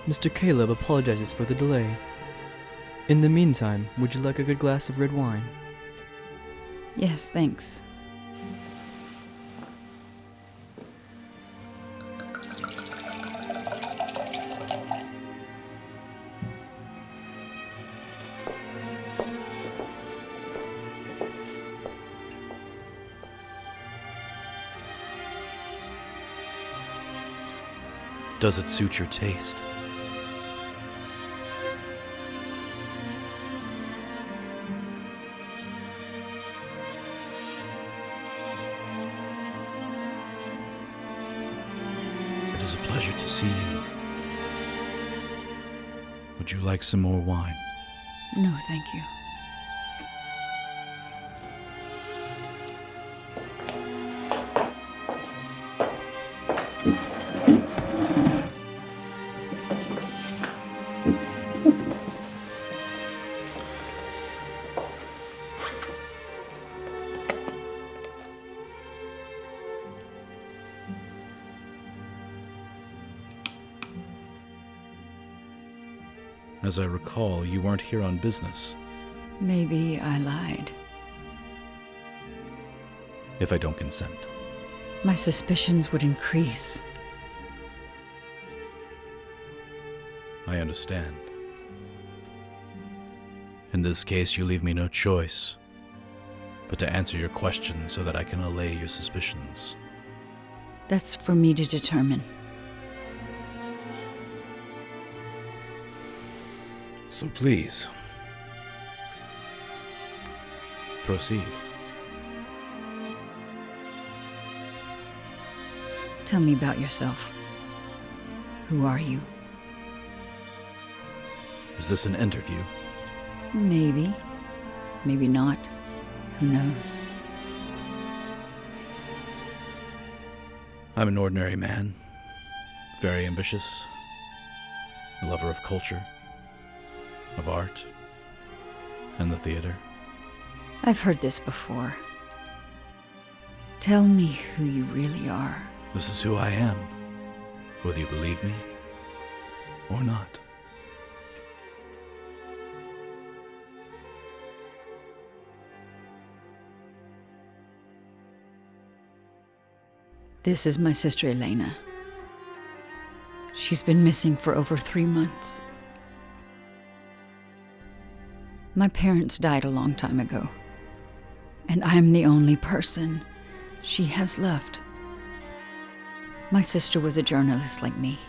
Mr. Caleb apologizes for the delay. In the meantime, would you like a good glass of red wine? Yes, thanks. Does it suit your taste? It is a pleasure to see you. Would you like some more wine? No, thank you. As I recall, you weren't here on business. Maybe I lied. If I don't consent. My suspicions would increase. I understand. In this case, you leave me no choice but to answer your question so that I can allay your suspicions. That's for me to determine. So please, proceed. Tell me about yourself. Who are you? Is this an interview? Maybe. Maybe not. Who knows? I'm an ordinary man, very ambitious, a lover of culture, of art, and the theater. I've heard this before. Tell me who you really are. This is who I am, whether you believe me or not. This is my sister Elena. She's been missing for over 3 months. My parents died a long time ago, and I'm the only person she has left. My sister was a journalist like me,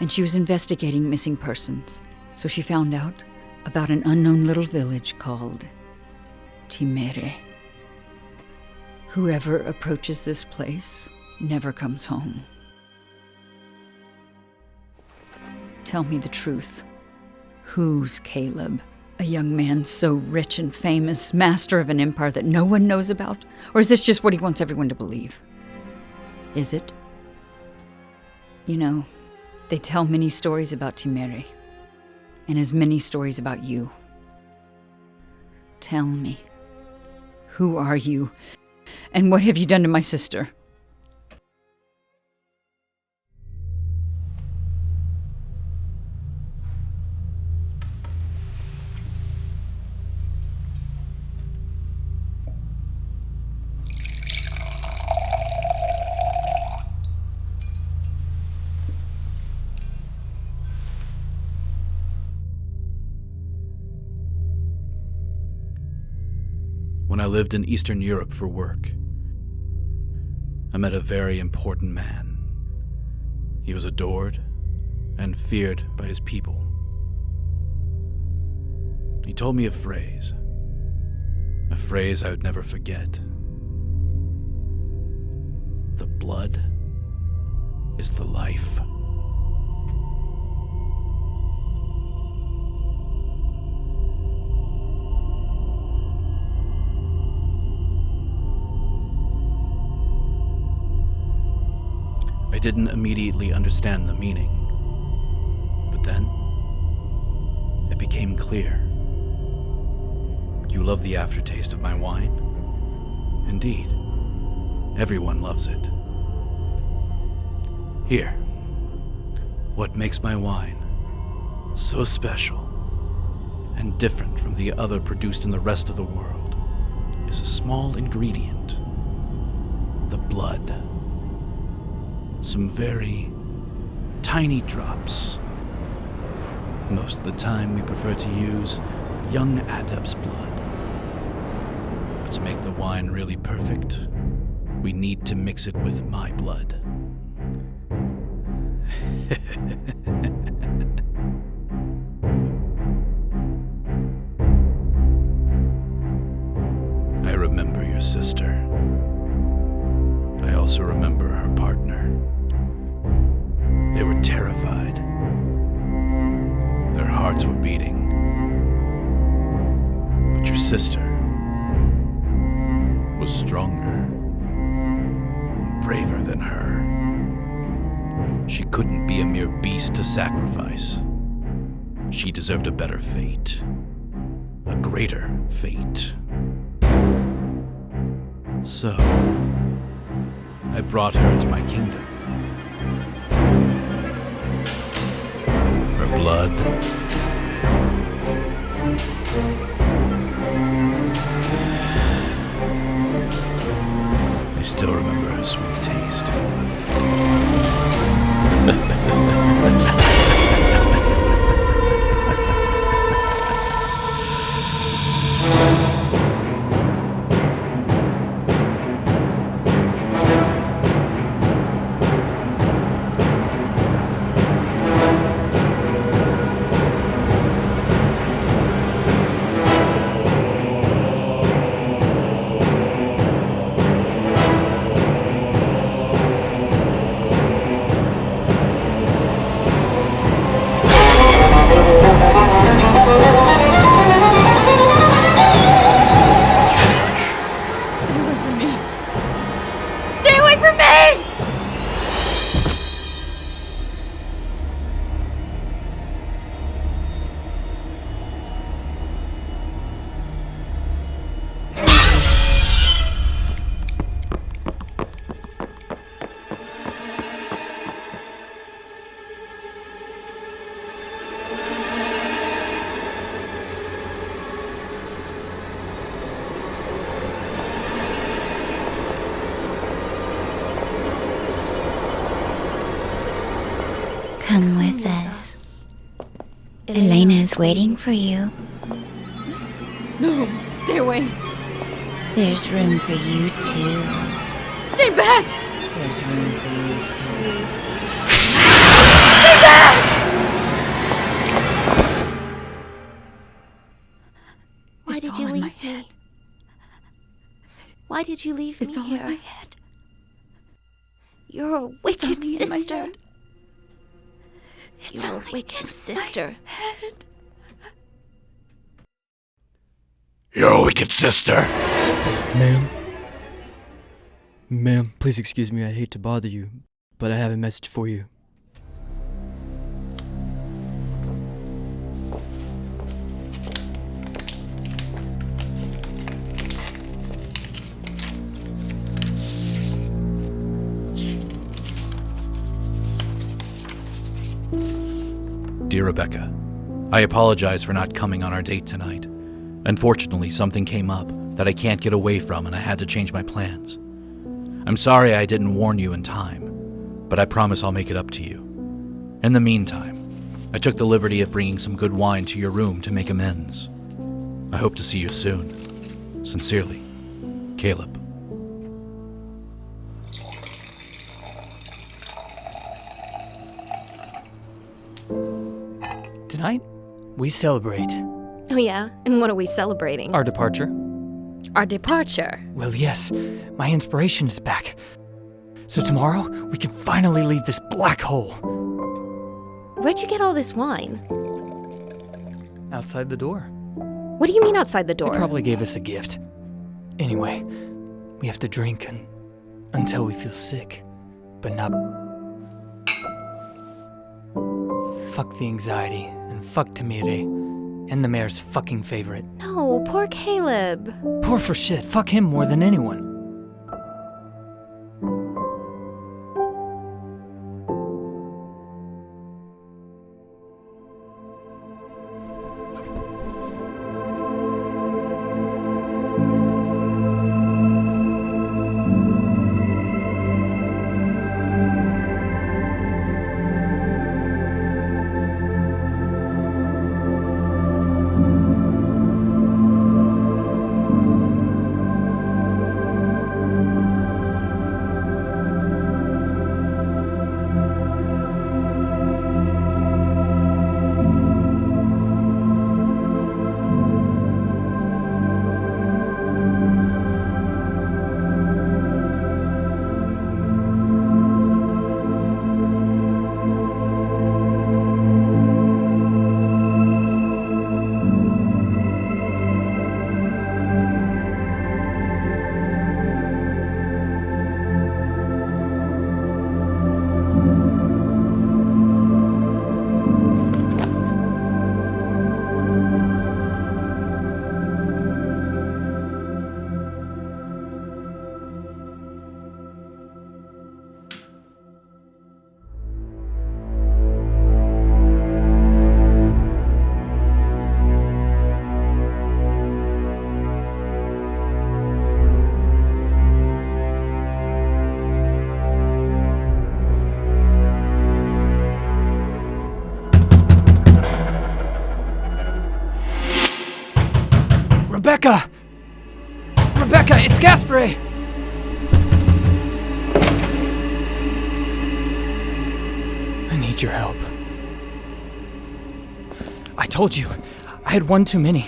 and she was investigating missing persons, so she found out about an unknown little village called Timere. Whoever approaches this place never comes home. Tell me the truth. Who's Caleb? A young man so rich and famous, master of an empire that no one knows about? Or is this just what he wants everyone to believe? Is it? You know, they tell many stories about Timere, and as many stories about you. Tell me, who are you, and what have you done to my sister? When I lived in Eastern Europe for work, I met a very important man. He was adored and feared by his people. He told me a phrase I would never forget. The blood is the life. I didn't immediately understand the meaning, but then it became clear. You love the aftertaste of my wine? Indeed, everyone loves it. Here, what makes my wine so special and different from the other produced in the rest of the world, is a small ingredient: the blood. Some very tiny drops. Most of the time we prefer to use young adept's blood. But to make the wine really perfect, we need to mix it with my blood. I remember your sister. I also remember her partner. They were terrified. Their hearts were beating. But your sister was stronger and braver than her. She couldn't be a mere beast to sacrifice. She deserved a better fate. A greater fate. So, I brought her into my kingdom. Her blood. I still remember her sweet taste. Come with us. Elena is waiting for you. No, stay away. There's room for you too. Stay back! There's room for you too. Stay back! Why did you leave me? Why did you leave me It's all here? in my head. You're a wicked only in my sister. head. You're a wicked sister. You're a wicked sister. Ma'am? Ma'am, please excuse me, I hate to bother you, but I have a message for you. Dear Rebecca, I apologize for not coming on our date tonight. Unfortunately, something came up that I can't get away from and I had to change my plans. I'm sorry I didn't warn you in time, but I promise I'll make it up to you. In the meantime, I took the liberty of bringing some good wine to your room to make amends. I hope to see you soon. Sincerely, Caleb. Tonight, we celebrate Oh yeah? And what are we celebrating? our departure. Our departure. Well, yes, my inspiration is back. So tomorrow, we can finally leave this black hole. Where'd you get all this wine? Outside the door. What do you mean outside the They door? probably gave us a gift. Anyway, we have to drink until we feel sick, but not... Fuck the anxiety, and fuck Timere, and the mayor's fucking favorite. No, poor Caleb. Poor for shit, fuck him more than anyone. Rebecca! Rebecca, it's Gaspare! I need your help. I told you, I had one too many.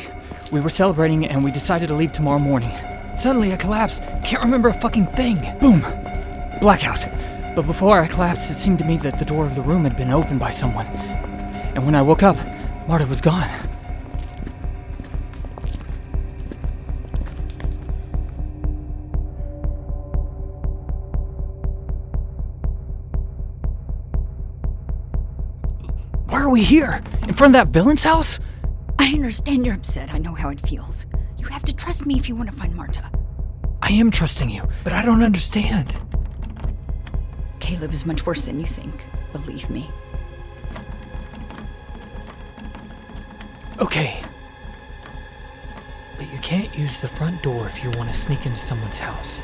We were celebrating and we decided to leave tomorrow morning. Suddenly I collapsed. Can't remember a fucking thing. Boom! Blackout. But before I collapsed, it seemed to me that the door of the room had been opened by someone. And when I woke up, Marta was gone. Why are we here? In front of that villain's house? I understand you're upset. I know how it feels. You have to trust me if you want to find Marta. I am trusting you, but I don't understand. Caleb is much worse than you think. Believe me. Okay. But you can't use the front door if you want to sneak into someone's house.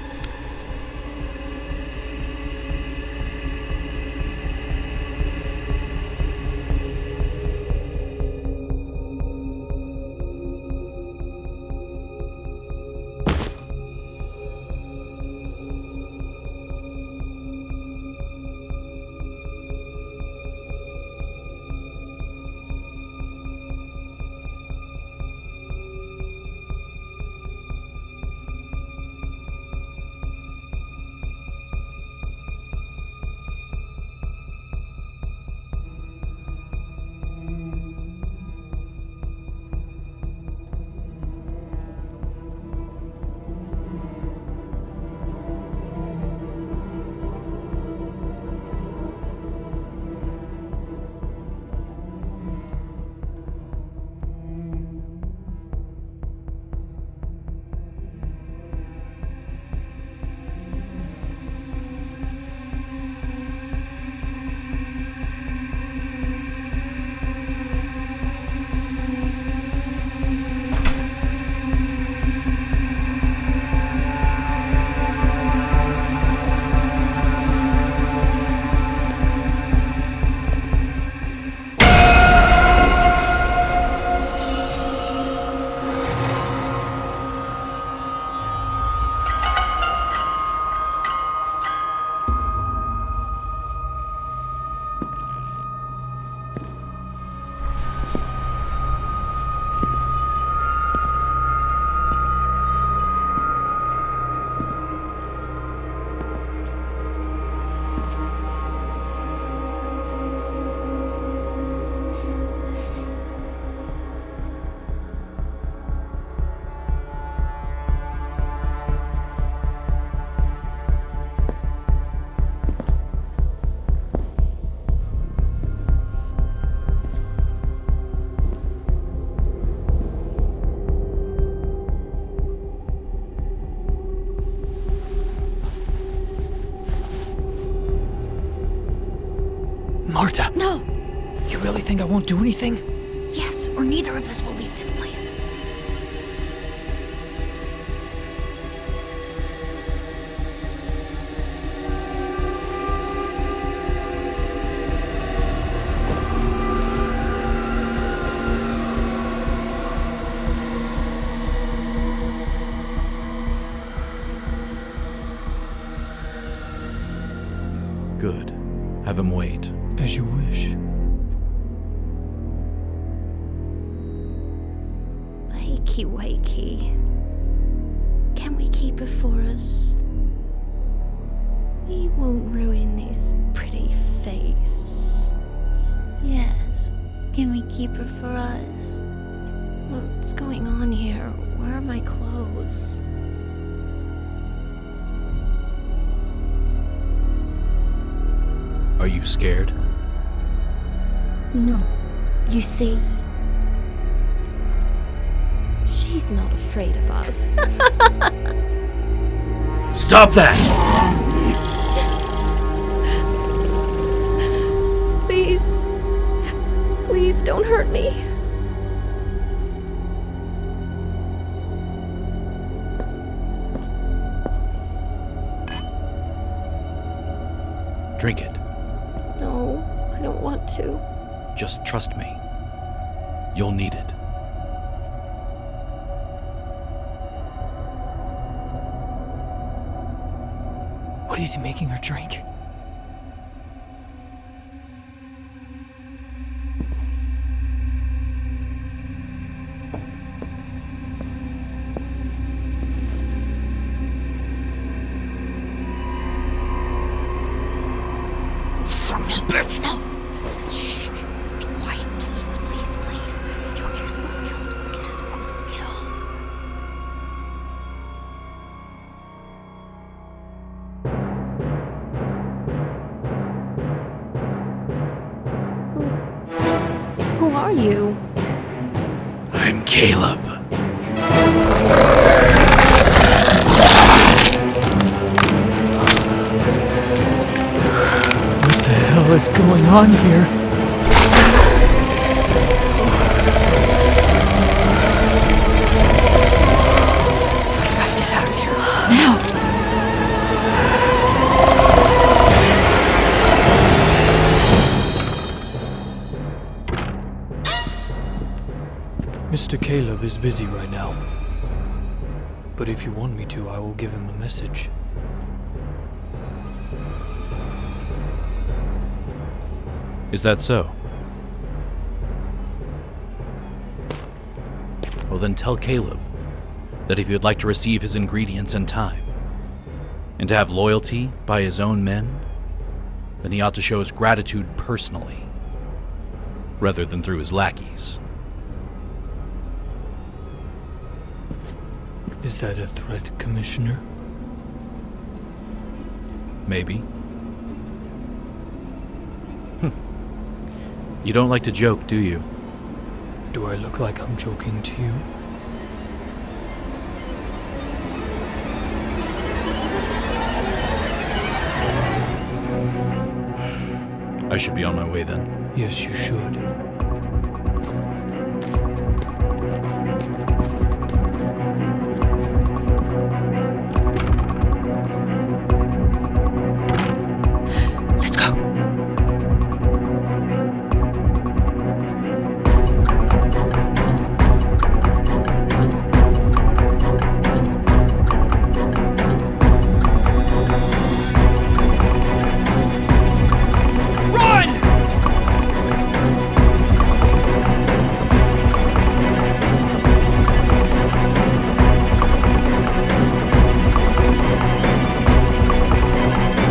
Marta! No! You really think I won't do anything? Yes, or neither of us will leave this place. Good. Have him wait. As you wish. Wakey, wakey. Can we keep it for us? We won't ruin this pretty face. Yes. Can we keep her for us? What's going on here? Where are my clothes? Are you scared? No. You see, she's not afraid of us. Stop that! Please. Please don't hurt me. Drink it. No, I don't want to. Just trust me. You'll need it. What is he making her drink? Son of a bitch! No! Shh! Be quiet, please, please, please. You'll get us both killed. You'll get us both killed. Who are you? I'm Caleb. What the hell is going on here? We've got to get out of here. Now! Mr. Caleb is busy right now. But if you want me to, I will give him a message. Is that so? Well, then tell Caleb that if he would like to receive his ingredients in time, and to have loyalty by his own men, then he ought to show his gratitude personally, rather than through his lackeys. Is that a threat, Commissioner? Maybe. You don't like to joke, do you? Do I look like I'm joking to you? I should be on my way then. Yes, you should. Let's go.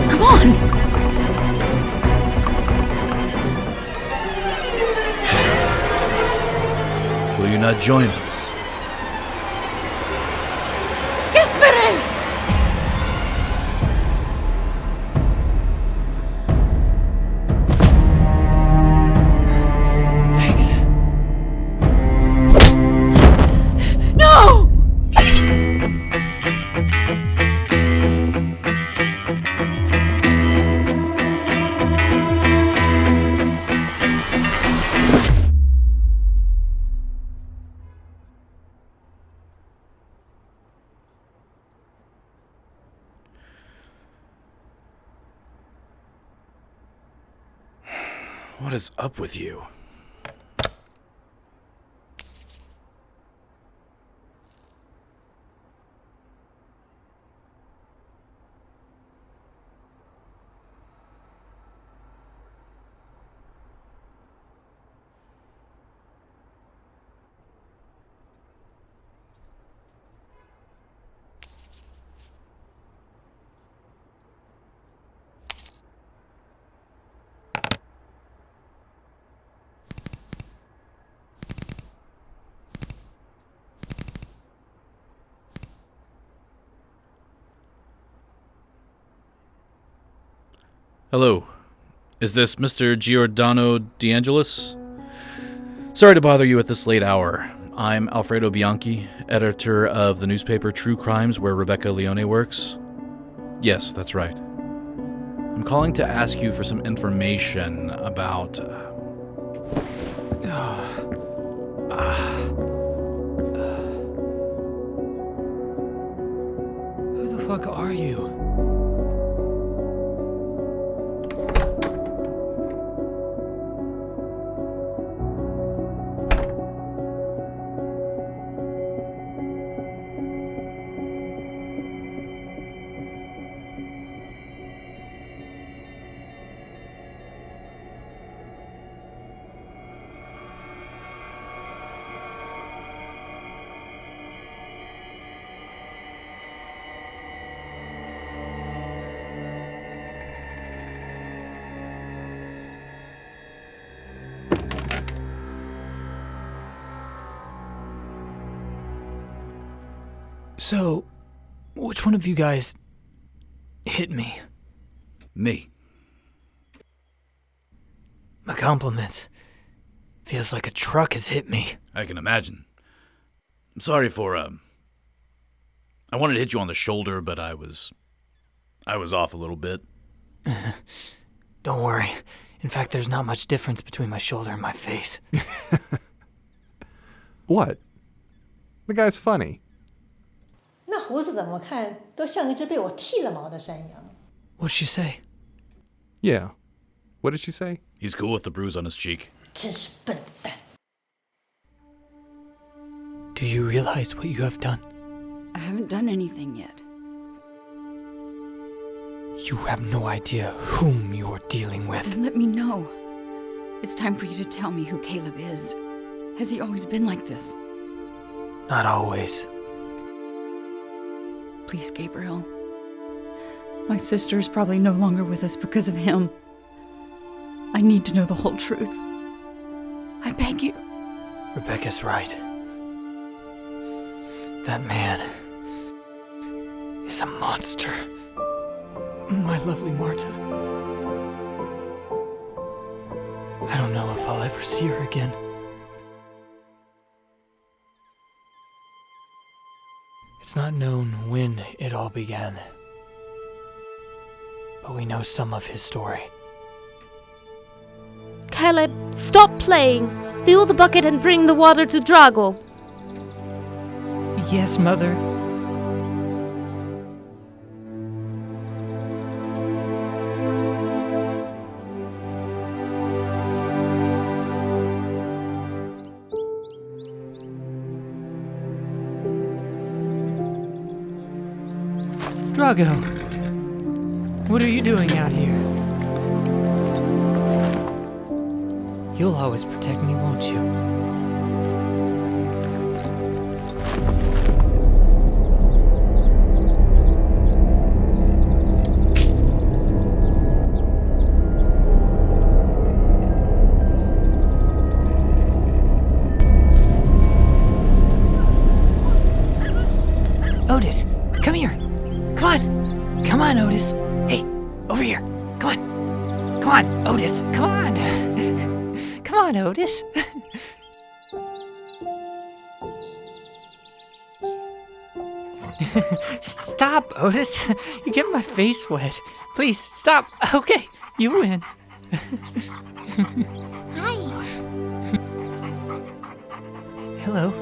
Come on! Will you not join us? Espere! Thanks. No! What is up with you? Hello. Is this Mr. Giordano DeAngelis? Sorry to bother you at this late hour. I'm Alfredo Bianchi, editor of the newspaper True Crimes, where Rebecca Leone works. Yes, that's right. I'm calling to ask you for some information about... Who the fuck are you? So, which one of you guys hit me? Me. My compliments. Feels like a truck has hit me. I can imagine. I'm sorry for, I wanted to hit you on the shoulder, but I was off a little bit. Don't worry. In fact, there's not much difference between my shoulder and my face. What? The guy's funny. 那猴子怎么看都像一只被我剃了毛的山羊。 What'd she say? Yeah. What did she say? He's cool with the bruise on his cheek. 真是笨蛋！ Do you realize what you have done? I haven't done anything yet. You have no idea whom you're dealing with. Let me know. It's time for you to tell me who Caleb is. Has he always been like this? Not always. Please, Gabriel. My sister is probably no longer with us because of him. I need to know the whole truth. I beg you. Rebecca's right. That man is a monster. My lovely Marta. I don't know if I'll ever see her again. It's not known when it all began, but we know some of his story. Caleb, stop playing. Fill the bucket and bring the water to Drago. Yes, Mother. Drago, what are you doing out here? You'll always protect me, won't you? Otis, come here. Come on. Come on, Otis. Hey, over here. Come on. Come on, Otis. Come on. Come on, Otis. Stop, Otis. You get my face wet. Please, stop. Okay, you win. Hi. Hello.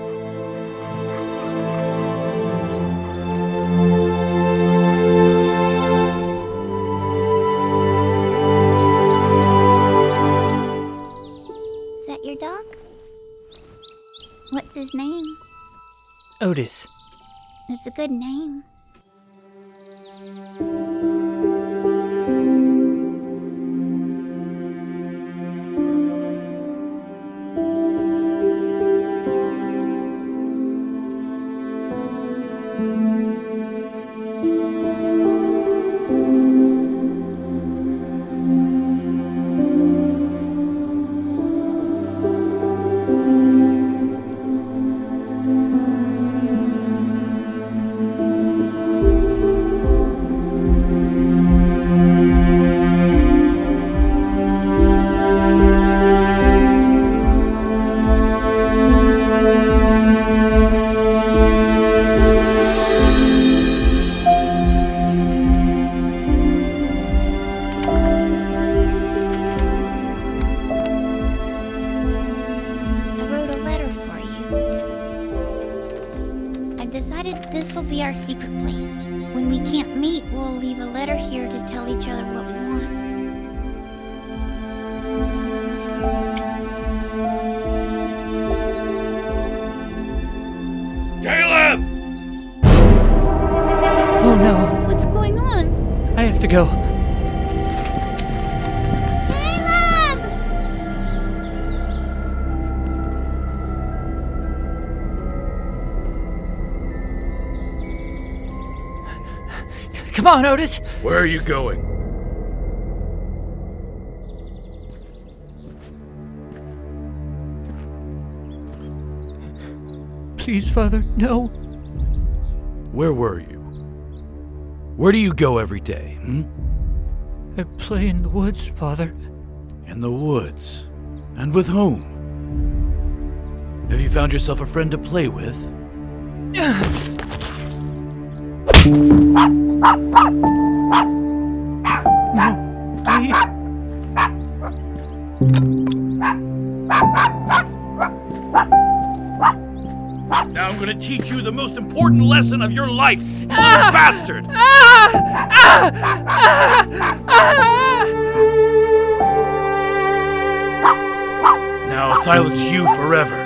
Is that your dog? What's his name? Otis. It's a good name. This'll be our secret place. When we can't meet, we'll leave a letter here to tell each other what we want. Caleb! Oh no, What's going on? I have to go. Come on, Otis. Where are you going? Please, Father, no. Where were you? Where do you go every day, I play in the woods, Father. In the woods? And with whom? Have you found yourself a friend to play with? No, please. Now I'm gonna teach you the most important lesson of your life, you little bastard! Now I'll silence you forever.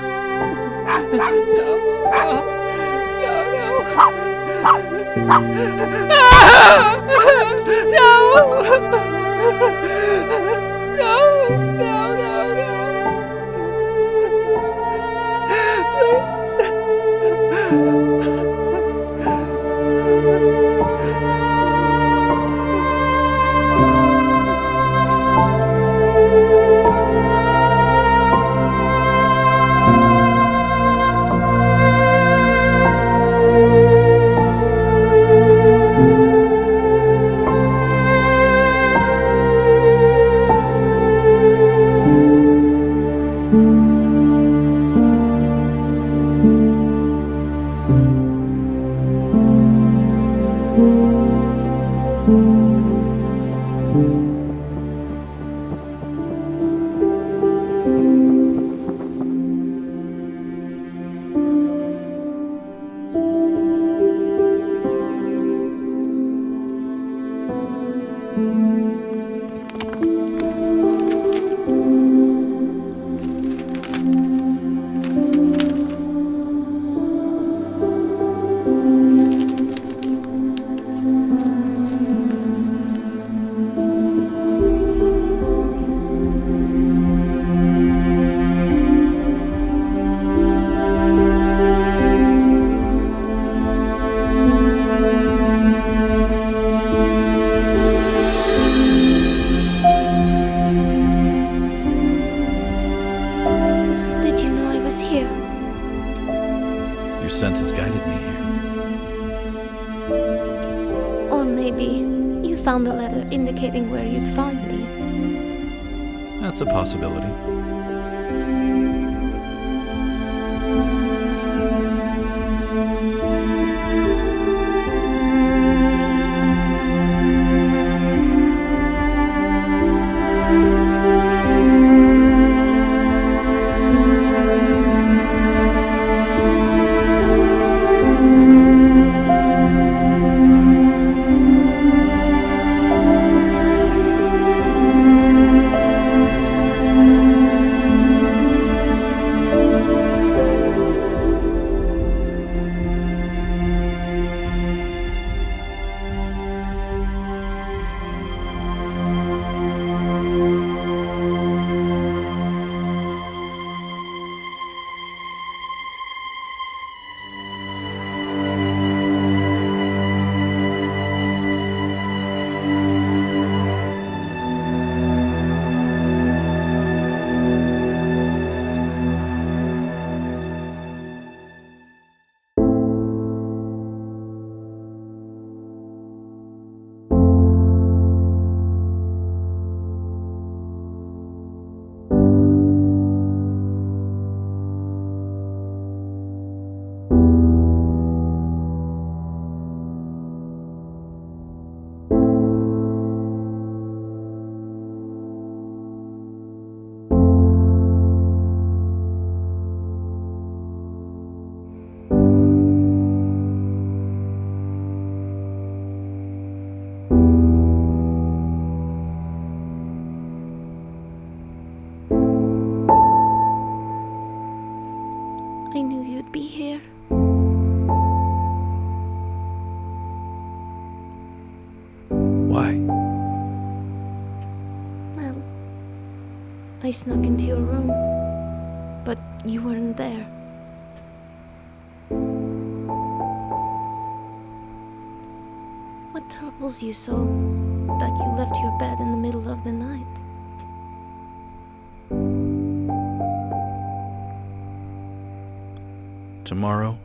Scent has guided me here. Or maybe you found a letter indicating where you'd find me. That's a possibility. I knew you'd be here. Why? Well, I snuck into your room, but you weren't there. What troubles you so that you left your bed in the middle of the night? Tomorrow,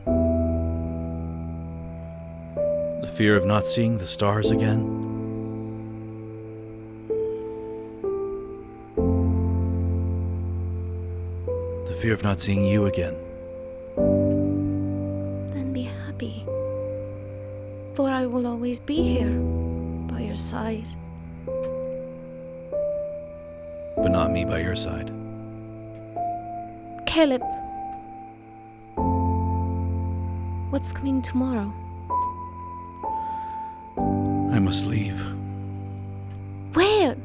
fear of not seeing the stars again? The fear of not seeing you again. Then be happy. For I will always be here, by your side. But not me by your side. Caleb. What's coming tomorrow? I must leave. Where?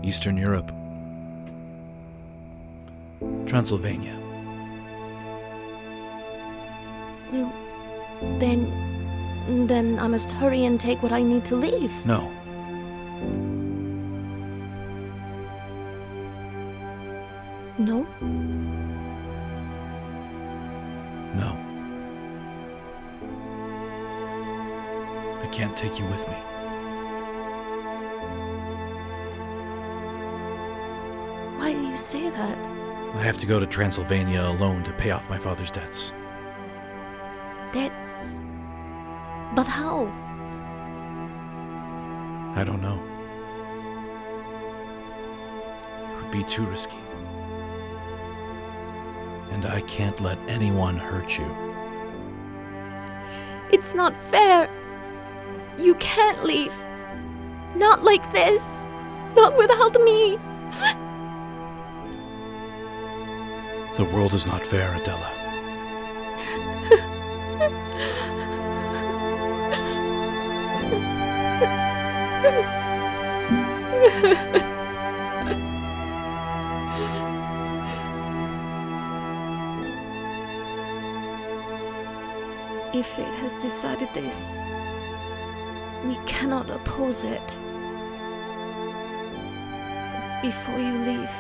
Eastern Europe. Transylvania. Well, then I must hurry and take what I need to leave. No. No? No. I can't take you with me. Why do you say that? I have to go to Transylvania alone to pay off my father's debts. Debts? But how? I don't know. It would be too risky. And I can't let anyone hurt you. It's not fair. You can't leave. Not like this. Not without me. The world is not fair, Adela. If fate has decided this, we cannot oppose it. But before you leave,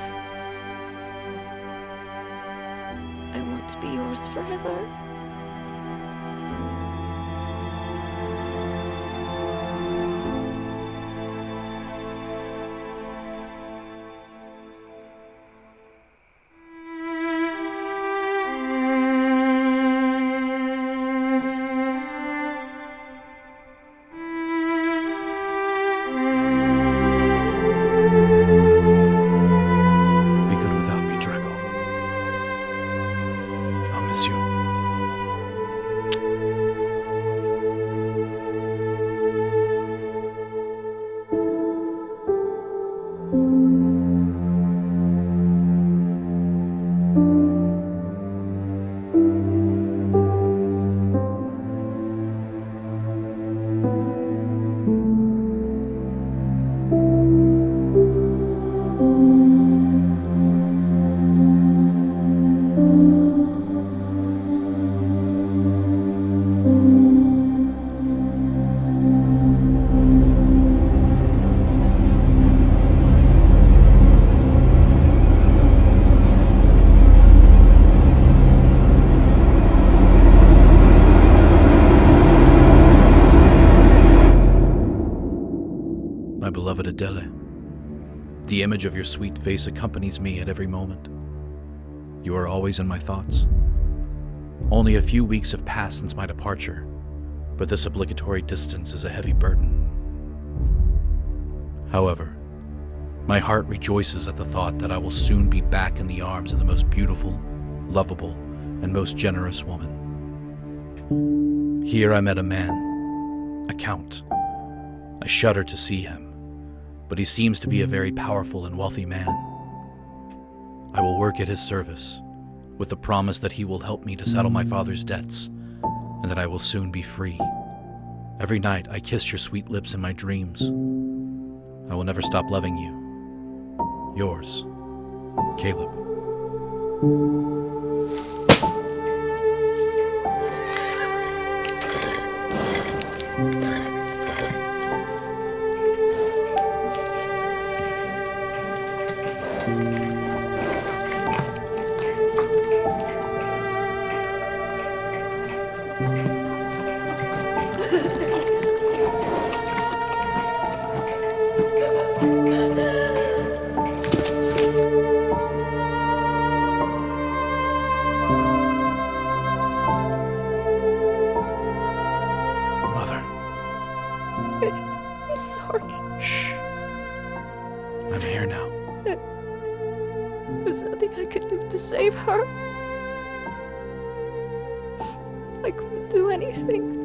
I want to be yours forever. Beloved Adele, the image of your sweet face accompanies me at every moment. You are always in my thoughts. Only a few weeks have passed since my departure, but this obligatory distance is a heavy burden. However, my heart rejoices at the thought that I will soon be back in the arms of the most beautiful, lovable, and most generous woman. Here I met a man, a count. I shudder to see him, but he seems to be a very powerful and wealthy man. I will work at his service, with the promise that he will help me to settle my father's debts, and that I will soon be free. Every night I kiss your sweet lips in my dreams. I will never stop loving you. Yours, Caleb. There's nothing I could do to save her. I couldn't do anything.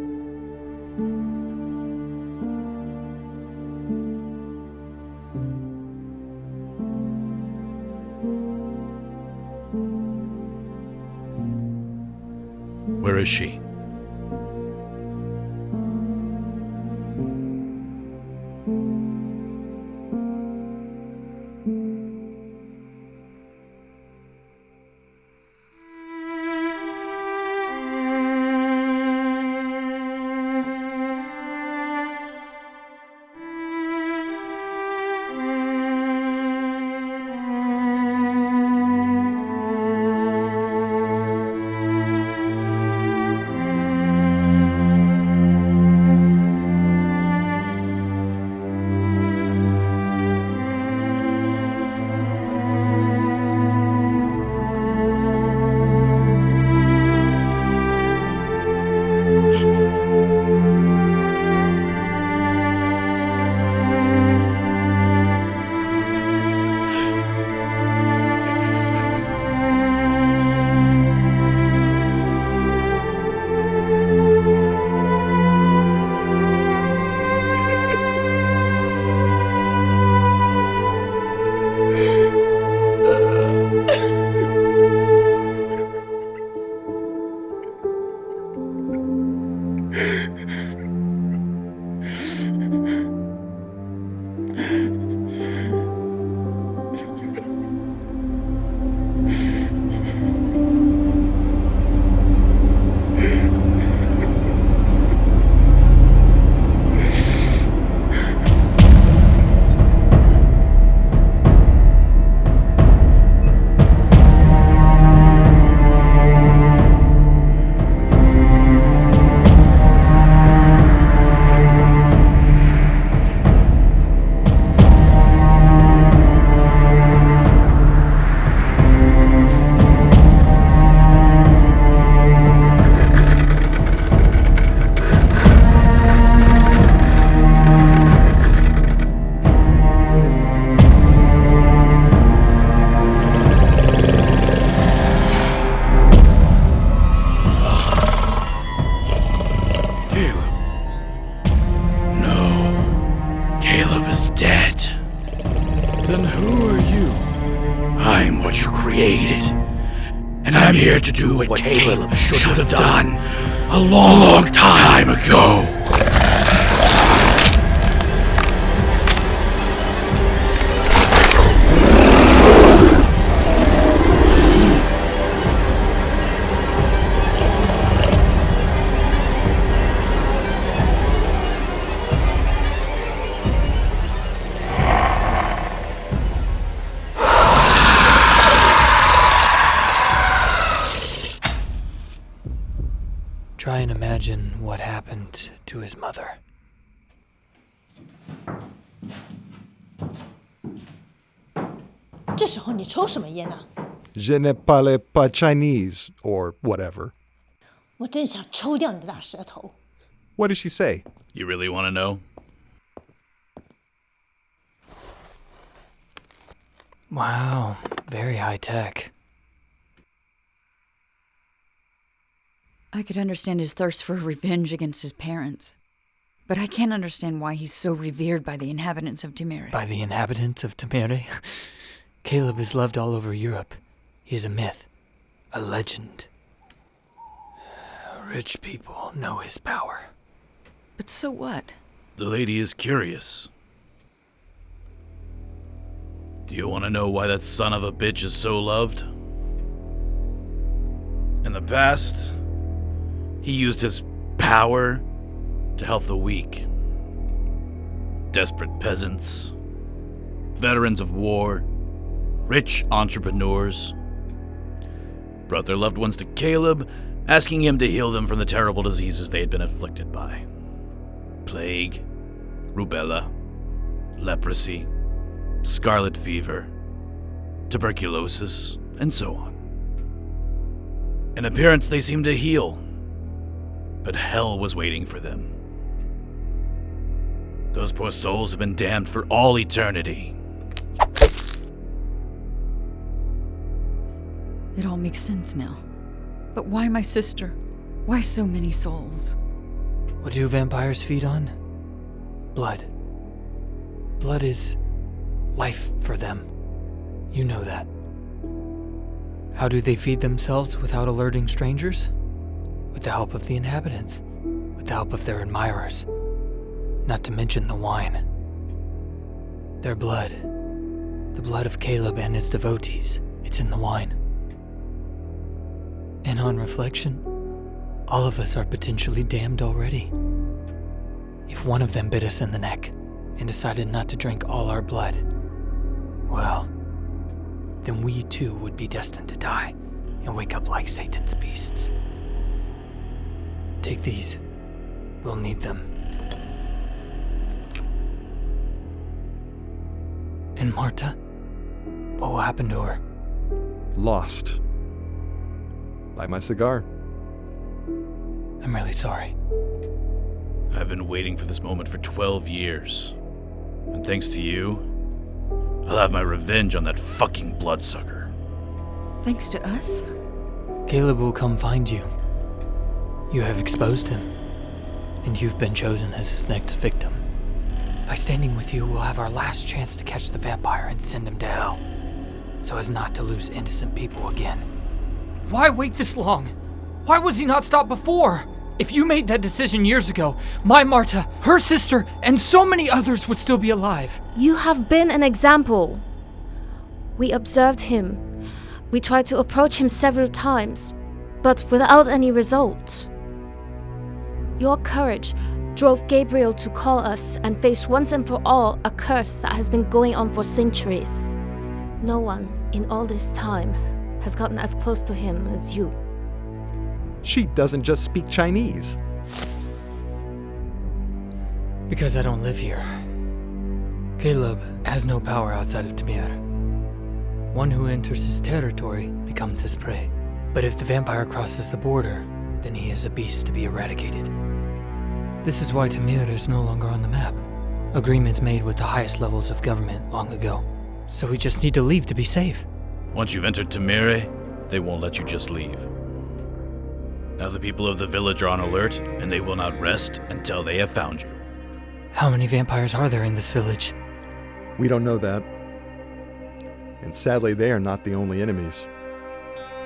Where is she? I'm here to do what Caleb should have done a long time ago. Try and imagine what happened to his mother. Je ne parle pas Chinese, or whatever. 我真想抽掉你的大舌头。 What did she say? You really want to know? Wow, very high tech. I could understand his thirst for revenge against his parents. But I can't understand why he's so revered by the inhabitants of Timere. By the inhabitants of Timere? Caleb is loved all over Europe. He is a myth, a legend. Rich people know his power. But so what? The lady is curious. Do you want to know why that son of a bitch is so loved? In the past, he used his power to help the weak. Desperate peasants, veterans of war, rich entrepreneurs brought their loved ones to Caleb, asking him to heal them from the terrible diseases they had been afflicted by. Plague, rubella, leprosy, scarlet fever, tuberculosis, and so on. In appearance, they seemed to heal, but hell was waiting for them. Those poor souls have been damned for all eternity. It all makes sense now. But why my sister? Why so many souls? What do vampires feed on? Blood. Blood is life for them. You know that. How do they feed themselves without alerting strangers? With the help of the inhabitants. With the help of their admirers. Not to mention the wine. Their blood. The blood of Caleb and his devotees. It's in the wine. And on reflection, all of us are potentially damned already. If one of them bit us in the neck and decided not to drink all our blood, well, then we too would be destined to die and wake up like Satan's beasts. Take these. We'll need them. And Marta? What will happen to her? Lost. Light my cigar. I'm really sorry. I've been waiting for this moment for 12 years. And thanks to you, I'll have my revenge on that fucking bloodsucker. Thanks to us? Caleb will come find you. You have exposed him, and you've been chosen as his next victim. By standing with you, we'll have our last chance to catch the vampire and send him to hell, so as not to lose innocent people again. Why wait this long? Why was he not stopped before? If you made that decision years ago, my Marta, her sister, and so many others would still be alive. You have been an example. We observed him. We tried to approach him several times, but without any result. Your courage drove Gabriel to call us and face once and for all a curse that has been going on for centuries. No one in all this time has gotten as close to him as you. She doesn't just speak Chinese. Because I don't live here. Caleb has no power outside of Timere. One who enters his territory becomes his prey. But if the vampire crosses the border, then he is a beast to be eradicated. This is why Timere is no longer on the map. Agreements made with the highest levels of government long ago. So we just need to leave to be safe. Once you've entered Timere, they won't let you just leave. Now the people of the village are on alert, and they will not rest until they have found you. How many vampires are there in this village? We don't know that. And sadly, they are not the only enemies.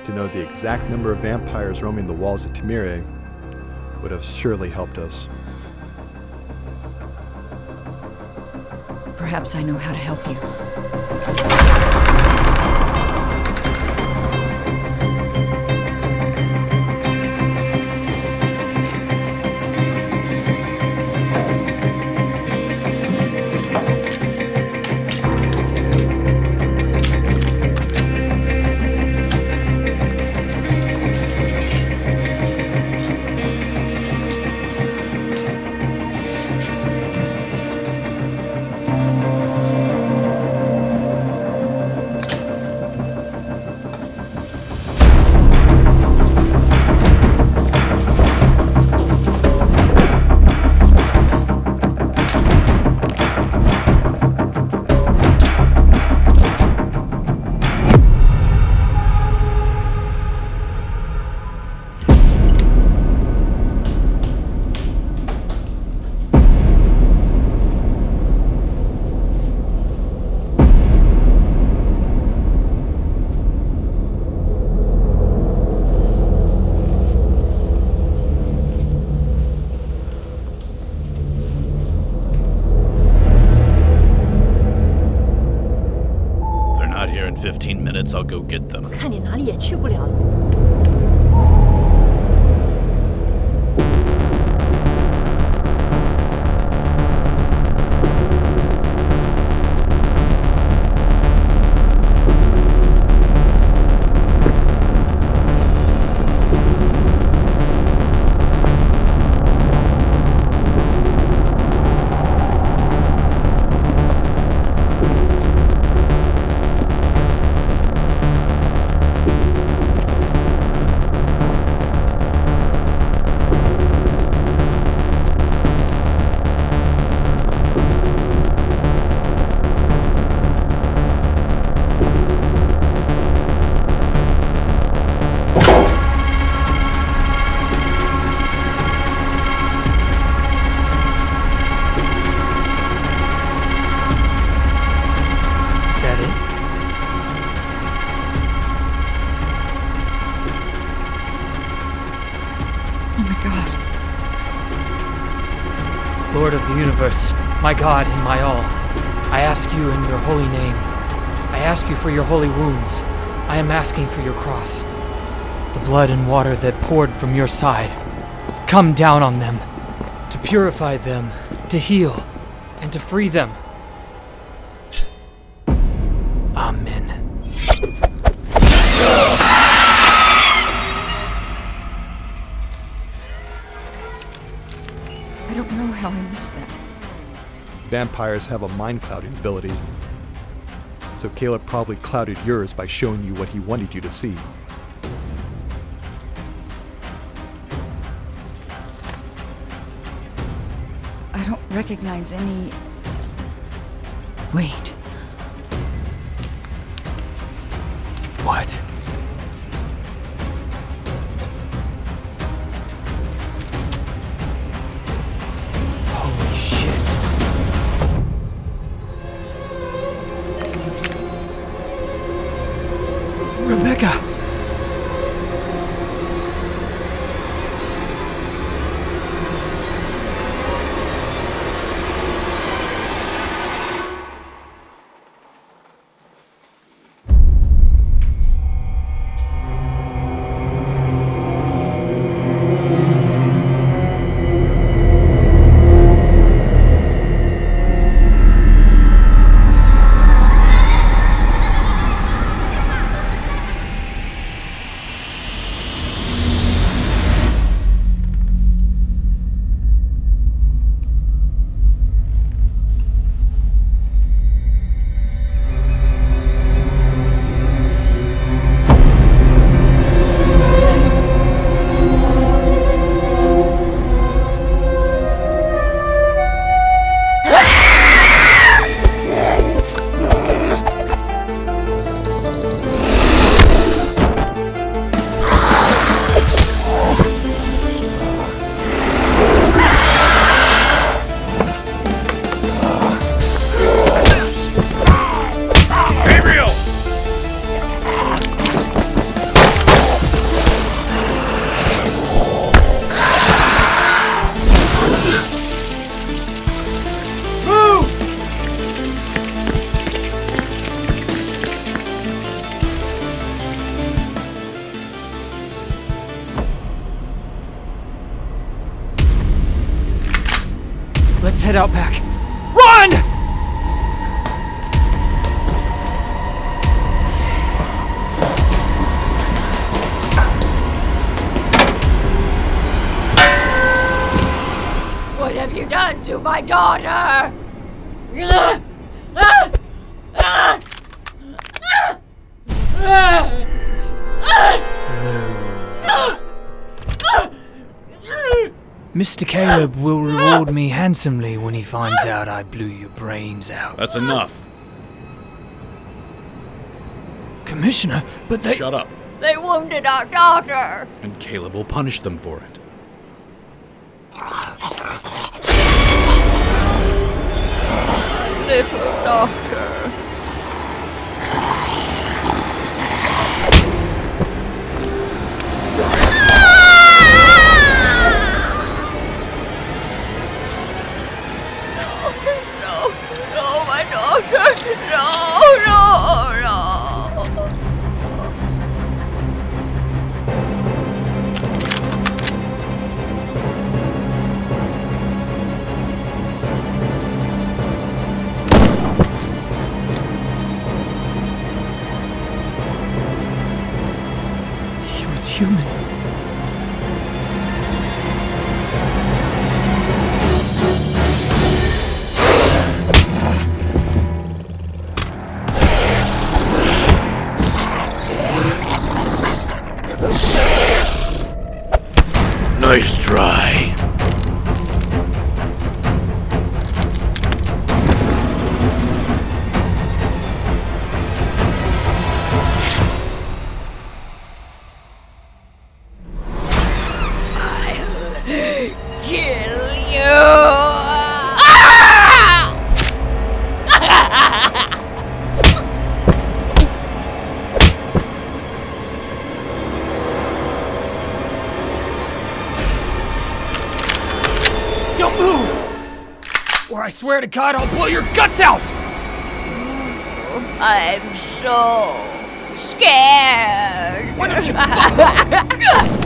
To know the exact number of vampires roaming the walls of Timere would have surely helped us. Perhaps I know how to help you. In 15 minutes, I'll go get them. 看你哪里也去不了。God. Lord of the universe, my God and my all, I ask you in your holy name. I ask you for your holy wounds. I am asking for your cross. The blood and water that poured from your side. Come down on them, to purify them, to heal, and to free them. Amen. I don't know how I missed that. Vampires have a mind clouding ability, so Caleb probably clouded yours by showing you what he wanted you to see. I don't recognize any... Wait. What? Holy shit. Rebecca! Let's head out back. Run! What have you done to my daughter? Mr. Caleb will reward me handsomely when he finds out I blew your brains out. That's enough. Commissioner, but they... Shut up. They wounded our daughter. And Caleb will punish them for it. Little doctor. No, my daughter. No. He was human. Nice try. Kill you! or I swear to God I'll blow your guts out! I'm so scared. Why don't you fuck off?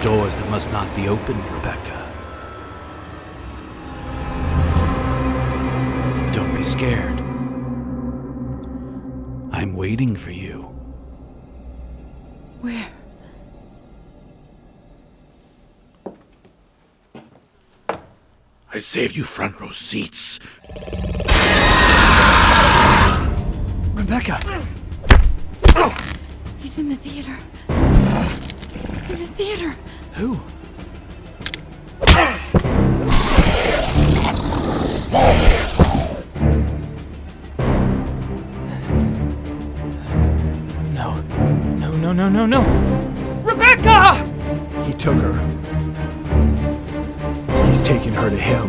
Doors that must not be opened, Rebecca. Don't be scared. I'm waiting for you. Where? I saved you front row seats. Rebecca! He's in the theater. In the theater. Who? No. Rebecca! He took her. He's taking her to him.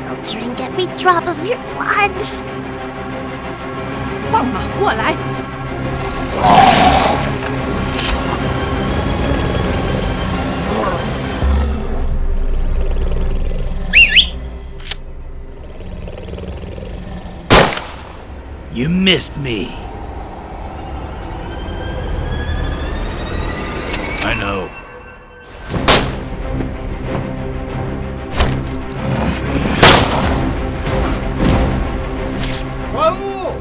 I'll drink every drop of your blood. 放马过来！ You missed me. I know. Raoul!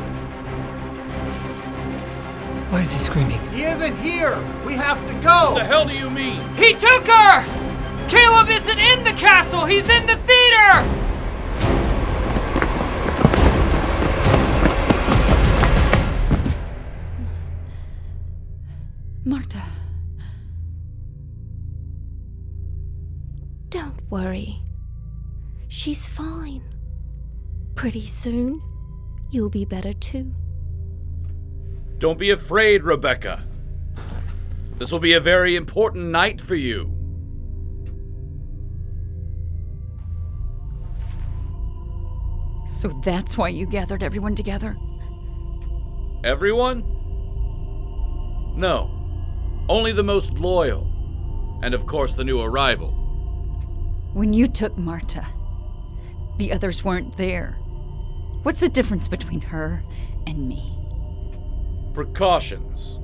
Why is he screaming? He isn't here! We have to go! What the hell do you mean? He took her! Caleb isn't in the castle! He's in the theater! Marta. Don't worry. She's fine. Pretty soon, you'll be better too. Don't be afraid, Rebecca. This will be a very important night for you. So that's why you gathered everyone together? Everyone? No. Only the most loyal. And of course the new arrival. When you took Marta, The others weren't there. What's the difference between her and me? Precautions.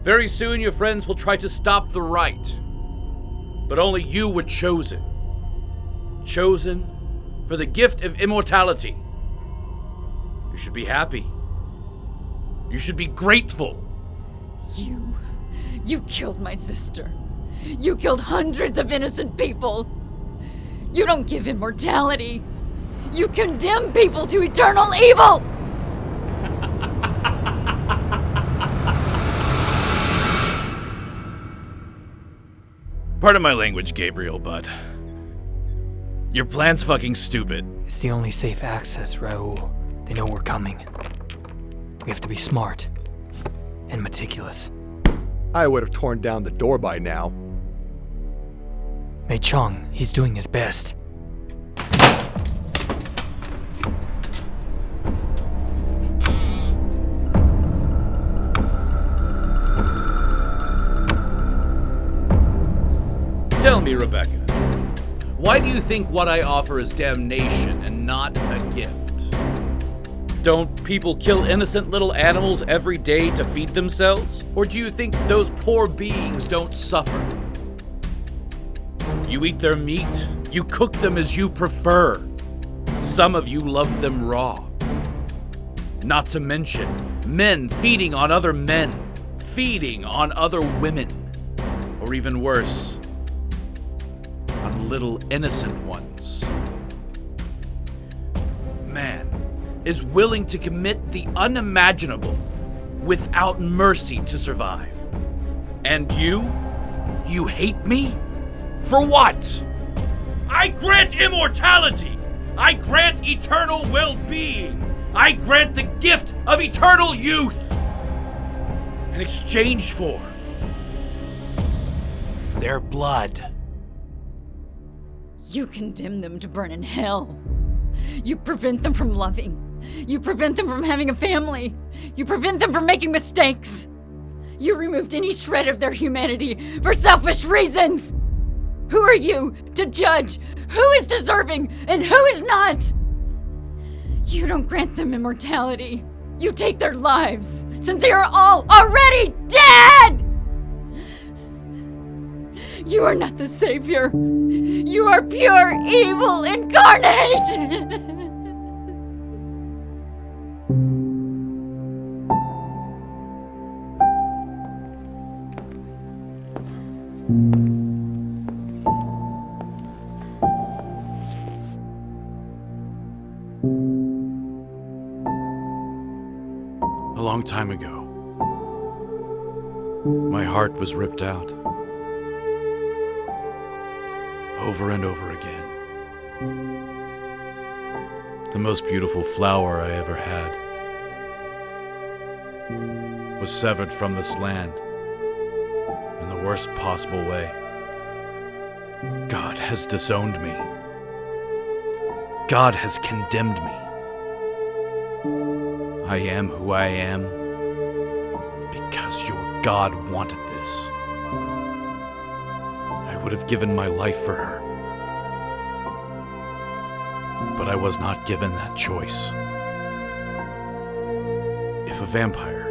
Very soon your friends will try to stop the rite. But only you were chosen. Chosen for the gift of immortality. You should be happy. You should be grateful. You killed my sister. You killed hundreds of innocent people. You don't give immortality. You condemn people to eternal evil! Pardon my language, Gabriel, but your plan's fucking stupid. It's the only safe access, Raoul. They know we're coming. We have to be smart and meticulous. I would have torn down the door by now. Mei Chong, he's doing his best. Tell me, Rebecca, why do you think what I offer is damnation and not a gift? Don't people kill innocent little animals every day to feed themselves? Or do you think those poor beings don't suffer? You eat their meat, you cook them as you prefer. Some of you love them raw. Not to mention men feeding on other men, feeding on other women, or even worse, on little innocent ones. Man is willing to commit the unimaginable without mercy to survive. And you hate me? For what? I grant immortality! I grant eternal well-being! I grant the gift of eternal youth! In exchange for their blood. You condemn them to burn in hell. You prevent them from loving. You prevent them from having a family. You prevent them from making mistakes. You removed any shred of their humanity for selfish reasons. Who are you to judge who is deserving and who is not? You don't grant them immortality. You take their lives, since they are all already dead! You are not the savior. You are pure evil incarnate! A long time ago, my heart was ripped out. Over and over again. The most beautiful flower I ever had was severed from this land in the worst possible way. God has disowned me. God has condemned me. I am who I am because your God wanted this. I would have given my life for her. But I was not given that choice. If a vampire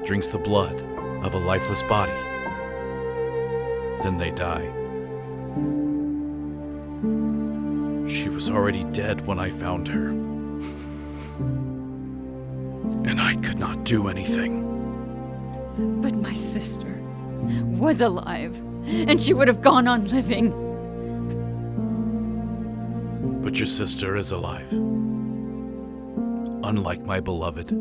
drinks the blood of a lifeless body, then they die. She was already dead when I found her. And I could not do anything. But my sister was alive, and she would have gone on living. But your sister is alive. Unlike my beloved.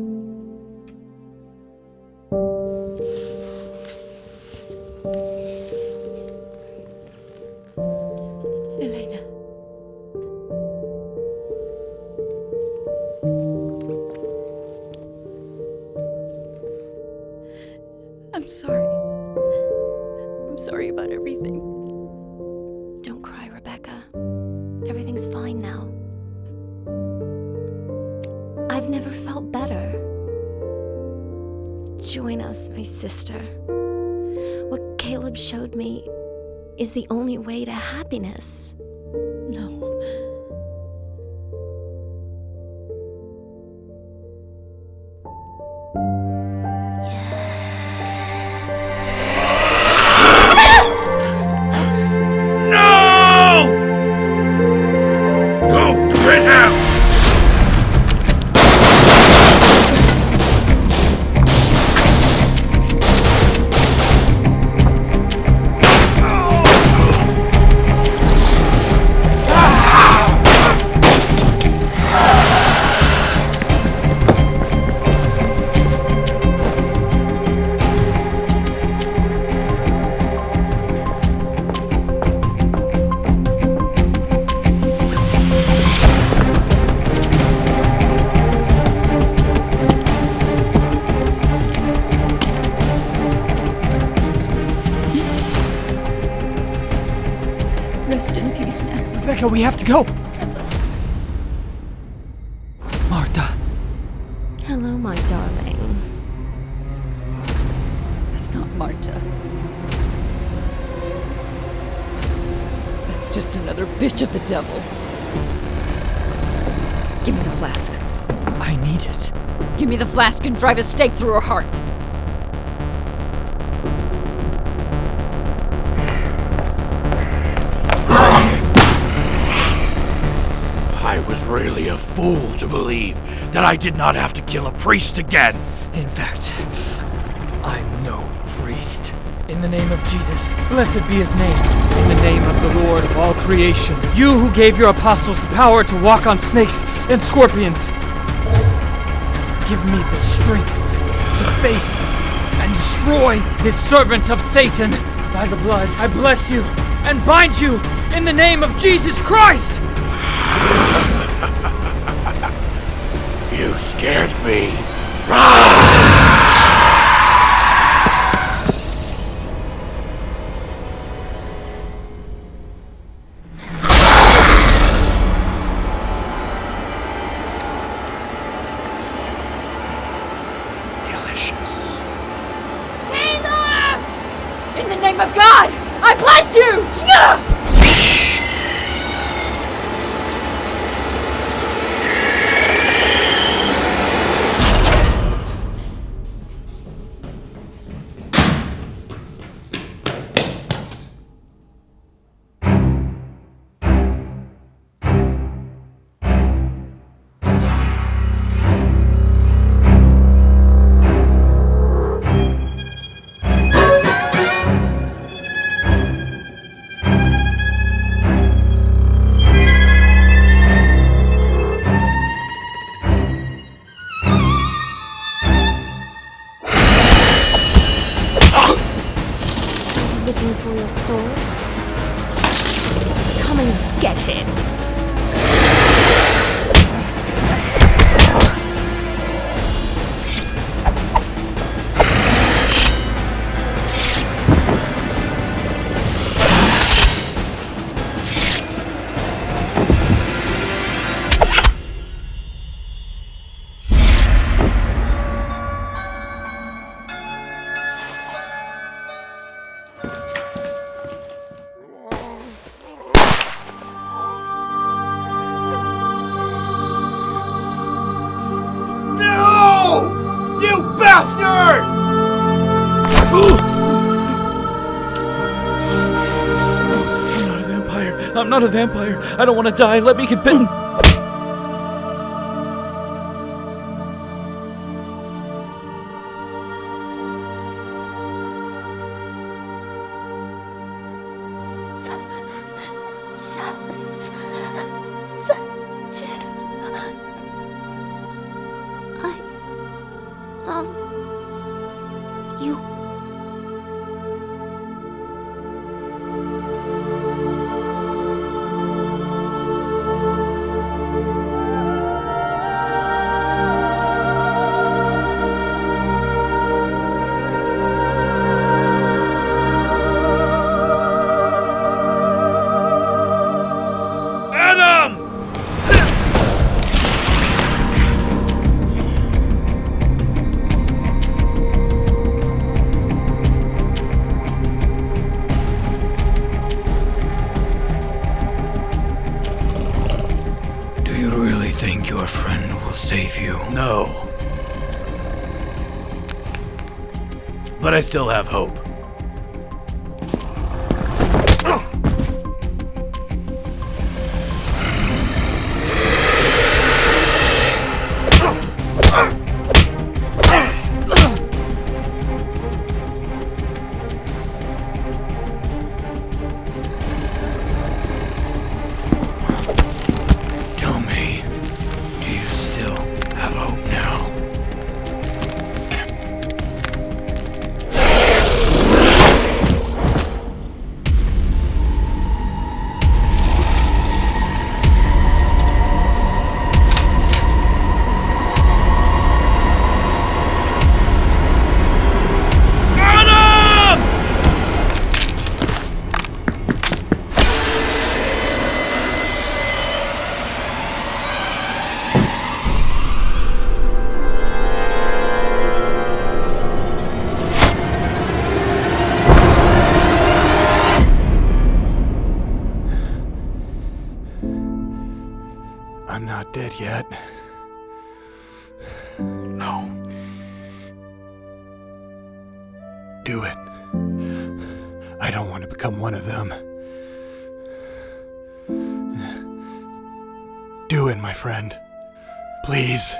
Elena. I'm sorry. I'm sorry about everything. Don't cry, Rebecca. Everything's fine now. I've never felt better. Join us, my sister. What Caleb showed me is the only way to happiness. No. Rebecca, we have to go! Marta. Hello, my darling. That's not Marta. That's just another bitch of the devil. Give me the flask. I need it. Give me the flask and drive a stake through her heart. I was really a fool to believe that I did not have to kill a priest again. In fact, I'm no priest. In the name of Jesus, blessed be his name. In the name of the Lord of all creation, you who gave your apostles the power to walk on snakes and scorpions, give me the strength to face and destroy this servant of Satan. By the blood, I bless you and bind you in the name of Jesus Christ! You scared me. Delicious. Caleb! In the name of God, I bless you! Yeah! Looking for your sword? Come and get it. Bastard! I'm not a vampire. I'm not a vampire. I don't want to die. Let me get bitten. You. Think your friend will save you? No. But I still have hope. dead yet. No. Do it. I don't want to become one of them. Do it, my friend. Please.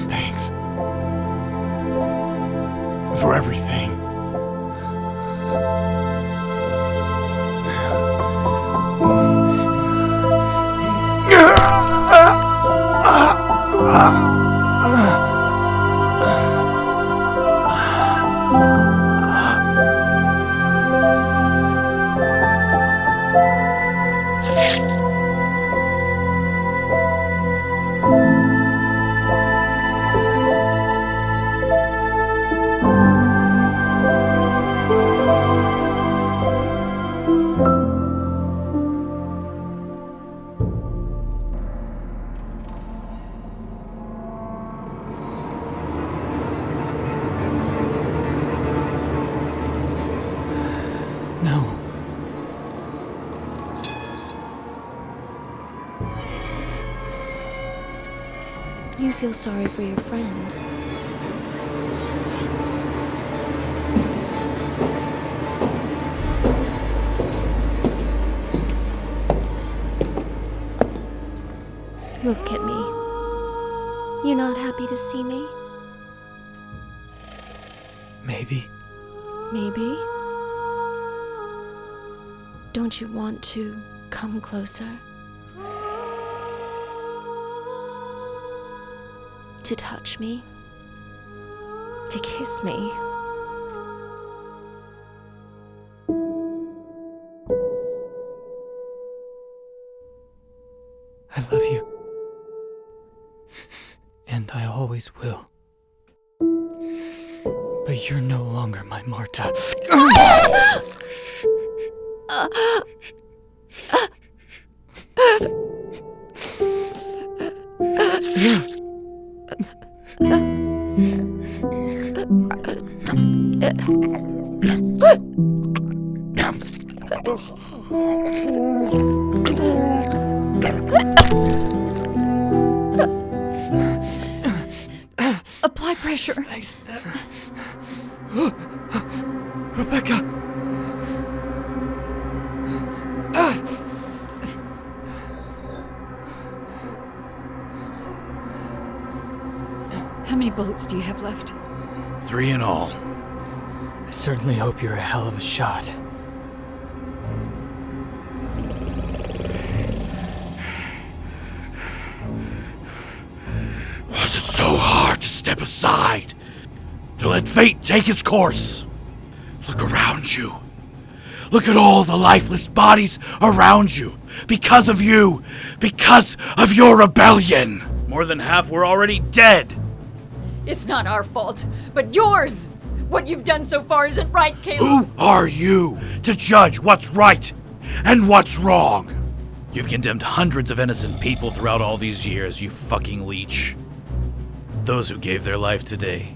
Thanks. For everything. No. You feel sorry for your friend. Look at me. You're not happy to see me? Maybe. Maybe? Don't you want to come closer? To touch me? To kiss me? I love you. And I always will. But you're no longer my Marta. Apply pressure. Thanks. Rebecca! How many bullets do you have left? 3 in all. I certainly hope you're a hell of a shot. Was it so hard to step aside? To let fate take its course? Look around you. Look at all the lifeless bodies around you. Because of you. Because of your rebellion. More than half were already dead. It's not our fault, but yours! What you've done so far isn't right, Caleb. Who are you to judge what's right and what's wrong? You've condemned hundreds of innocent people throughout all these years, you fucking leech. Those who gave their life today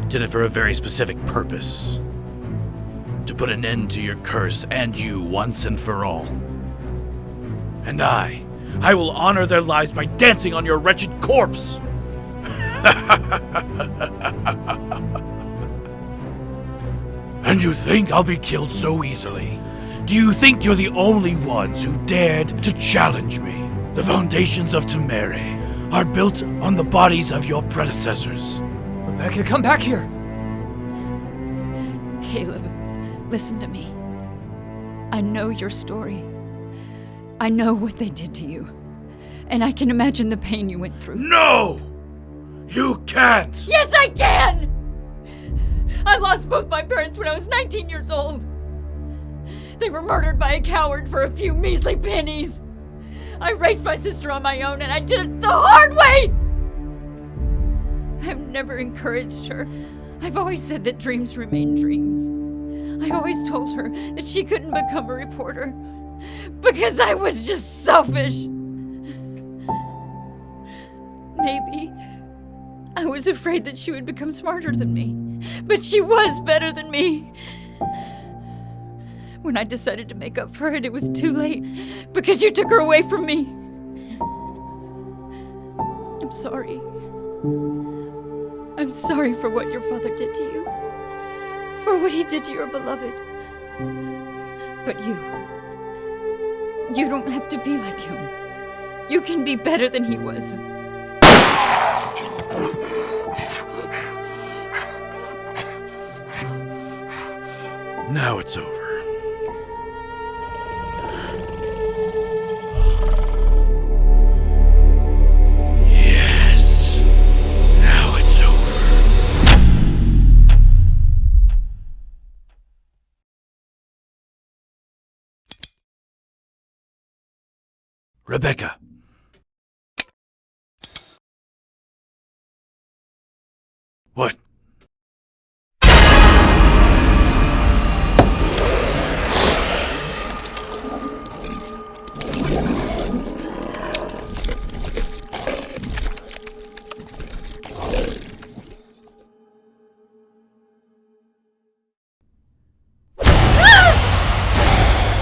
did it for a very specific purpose. To put an end to your curse and you once and for all. And I will honor their lives by dancing on your wretched corpse. And you think I'll be killed so easily? Do you think you're the only ones who dared to challenge me? The foundations of Timere are built on the bodies of your predecessors. Rebecca, come back here! Caleb, listen to me. I know your story. I know what they did to you. And I can imagine the pain you went through. No! You can't! Yes, I can! I lost both my parents when I was 19 years old. They were murdered by a coward for a few measly pennies. I raised my sister on my own and I did it the hard way! I've never encouraged her. I've always said that dreams remain dreams. I always told her that she couldn't become a reporter because I was just selfish. Maybe I was afraid that she would become smarter than me but she was better than me. When I decided to make up for it, it was too late, because you took her away from me. I'm sorry. I'm sorry for what your father did to you, for what he did to your beloved. But you don't have to be like him. You can be better than he was. Now it's over. Yes. Now it's over. Rebecca. What?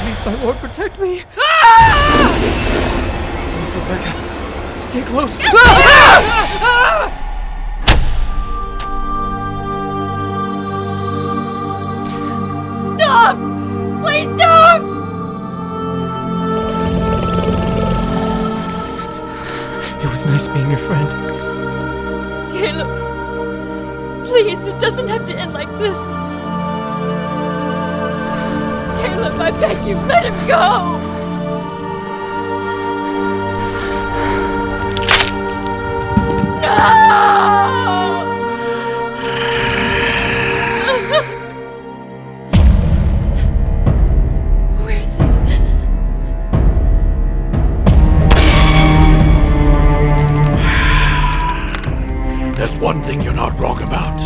Please, my lord, protect me. Please, Rebecca, stay close. Stop! Please don't! It was nice being your friend. Caleb, please, it doesn't have to end like this. Caleb, I beg you, let him go! Where is it? There's one thing you're not wrong about.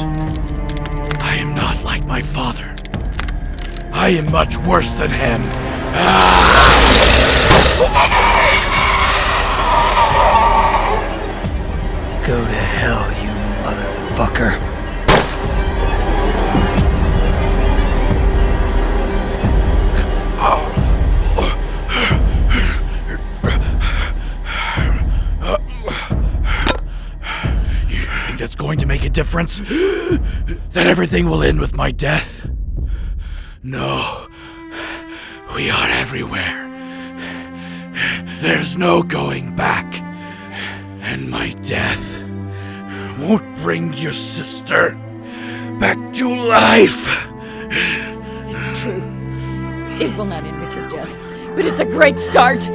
I am not like my father. I am much worse than him. Go to hell, you motherfucker. You think that's going to make a difference? That everything will end with my death? No. We are everywhere. There's no going back. And my death won't bring your sister back to life. It's true. It will not end with your death, but it's a great start.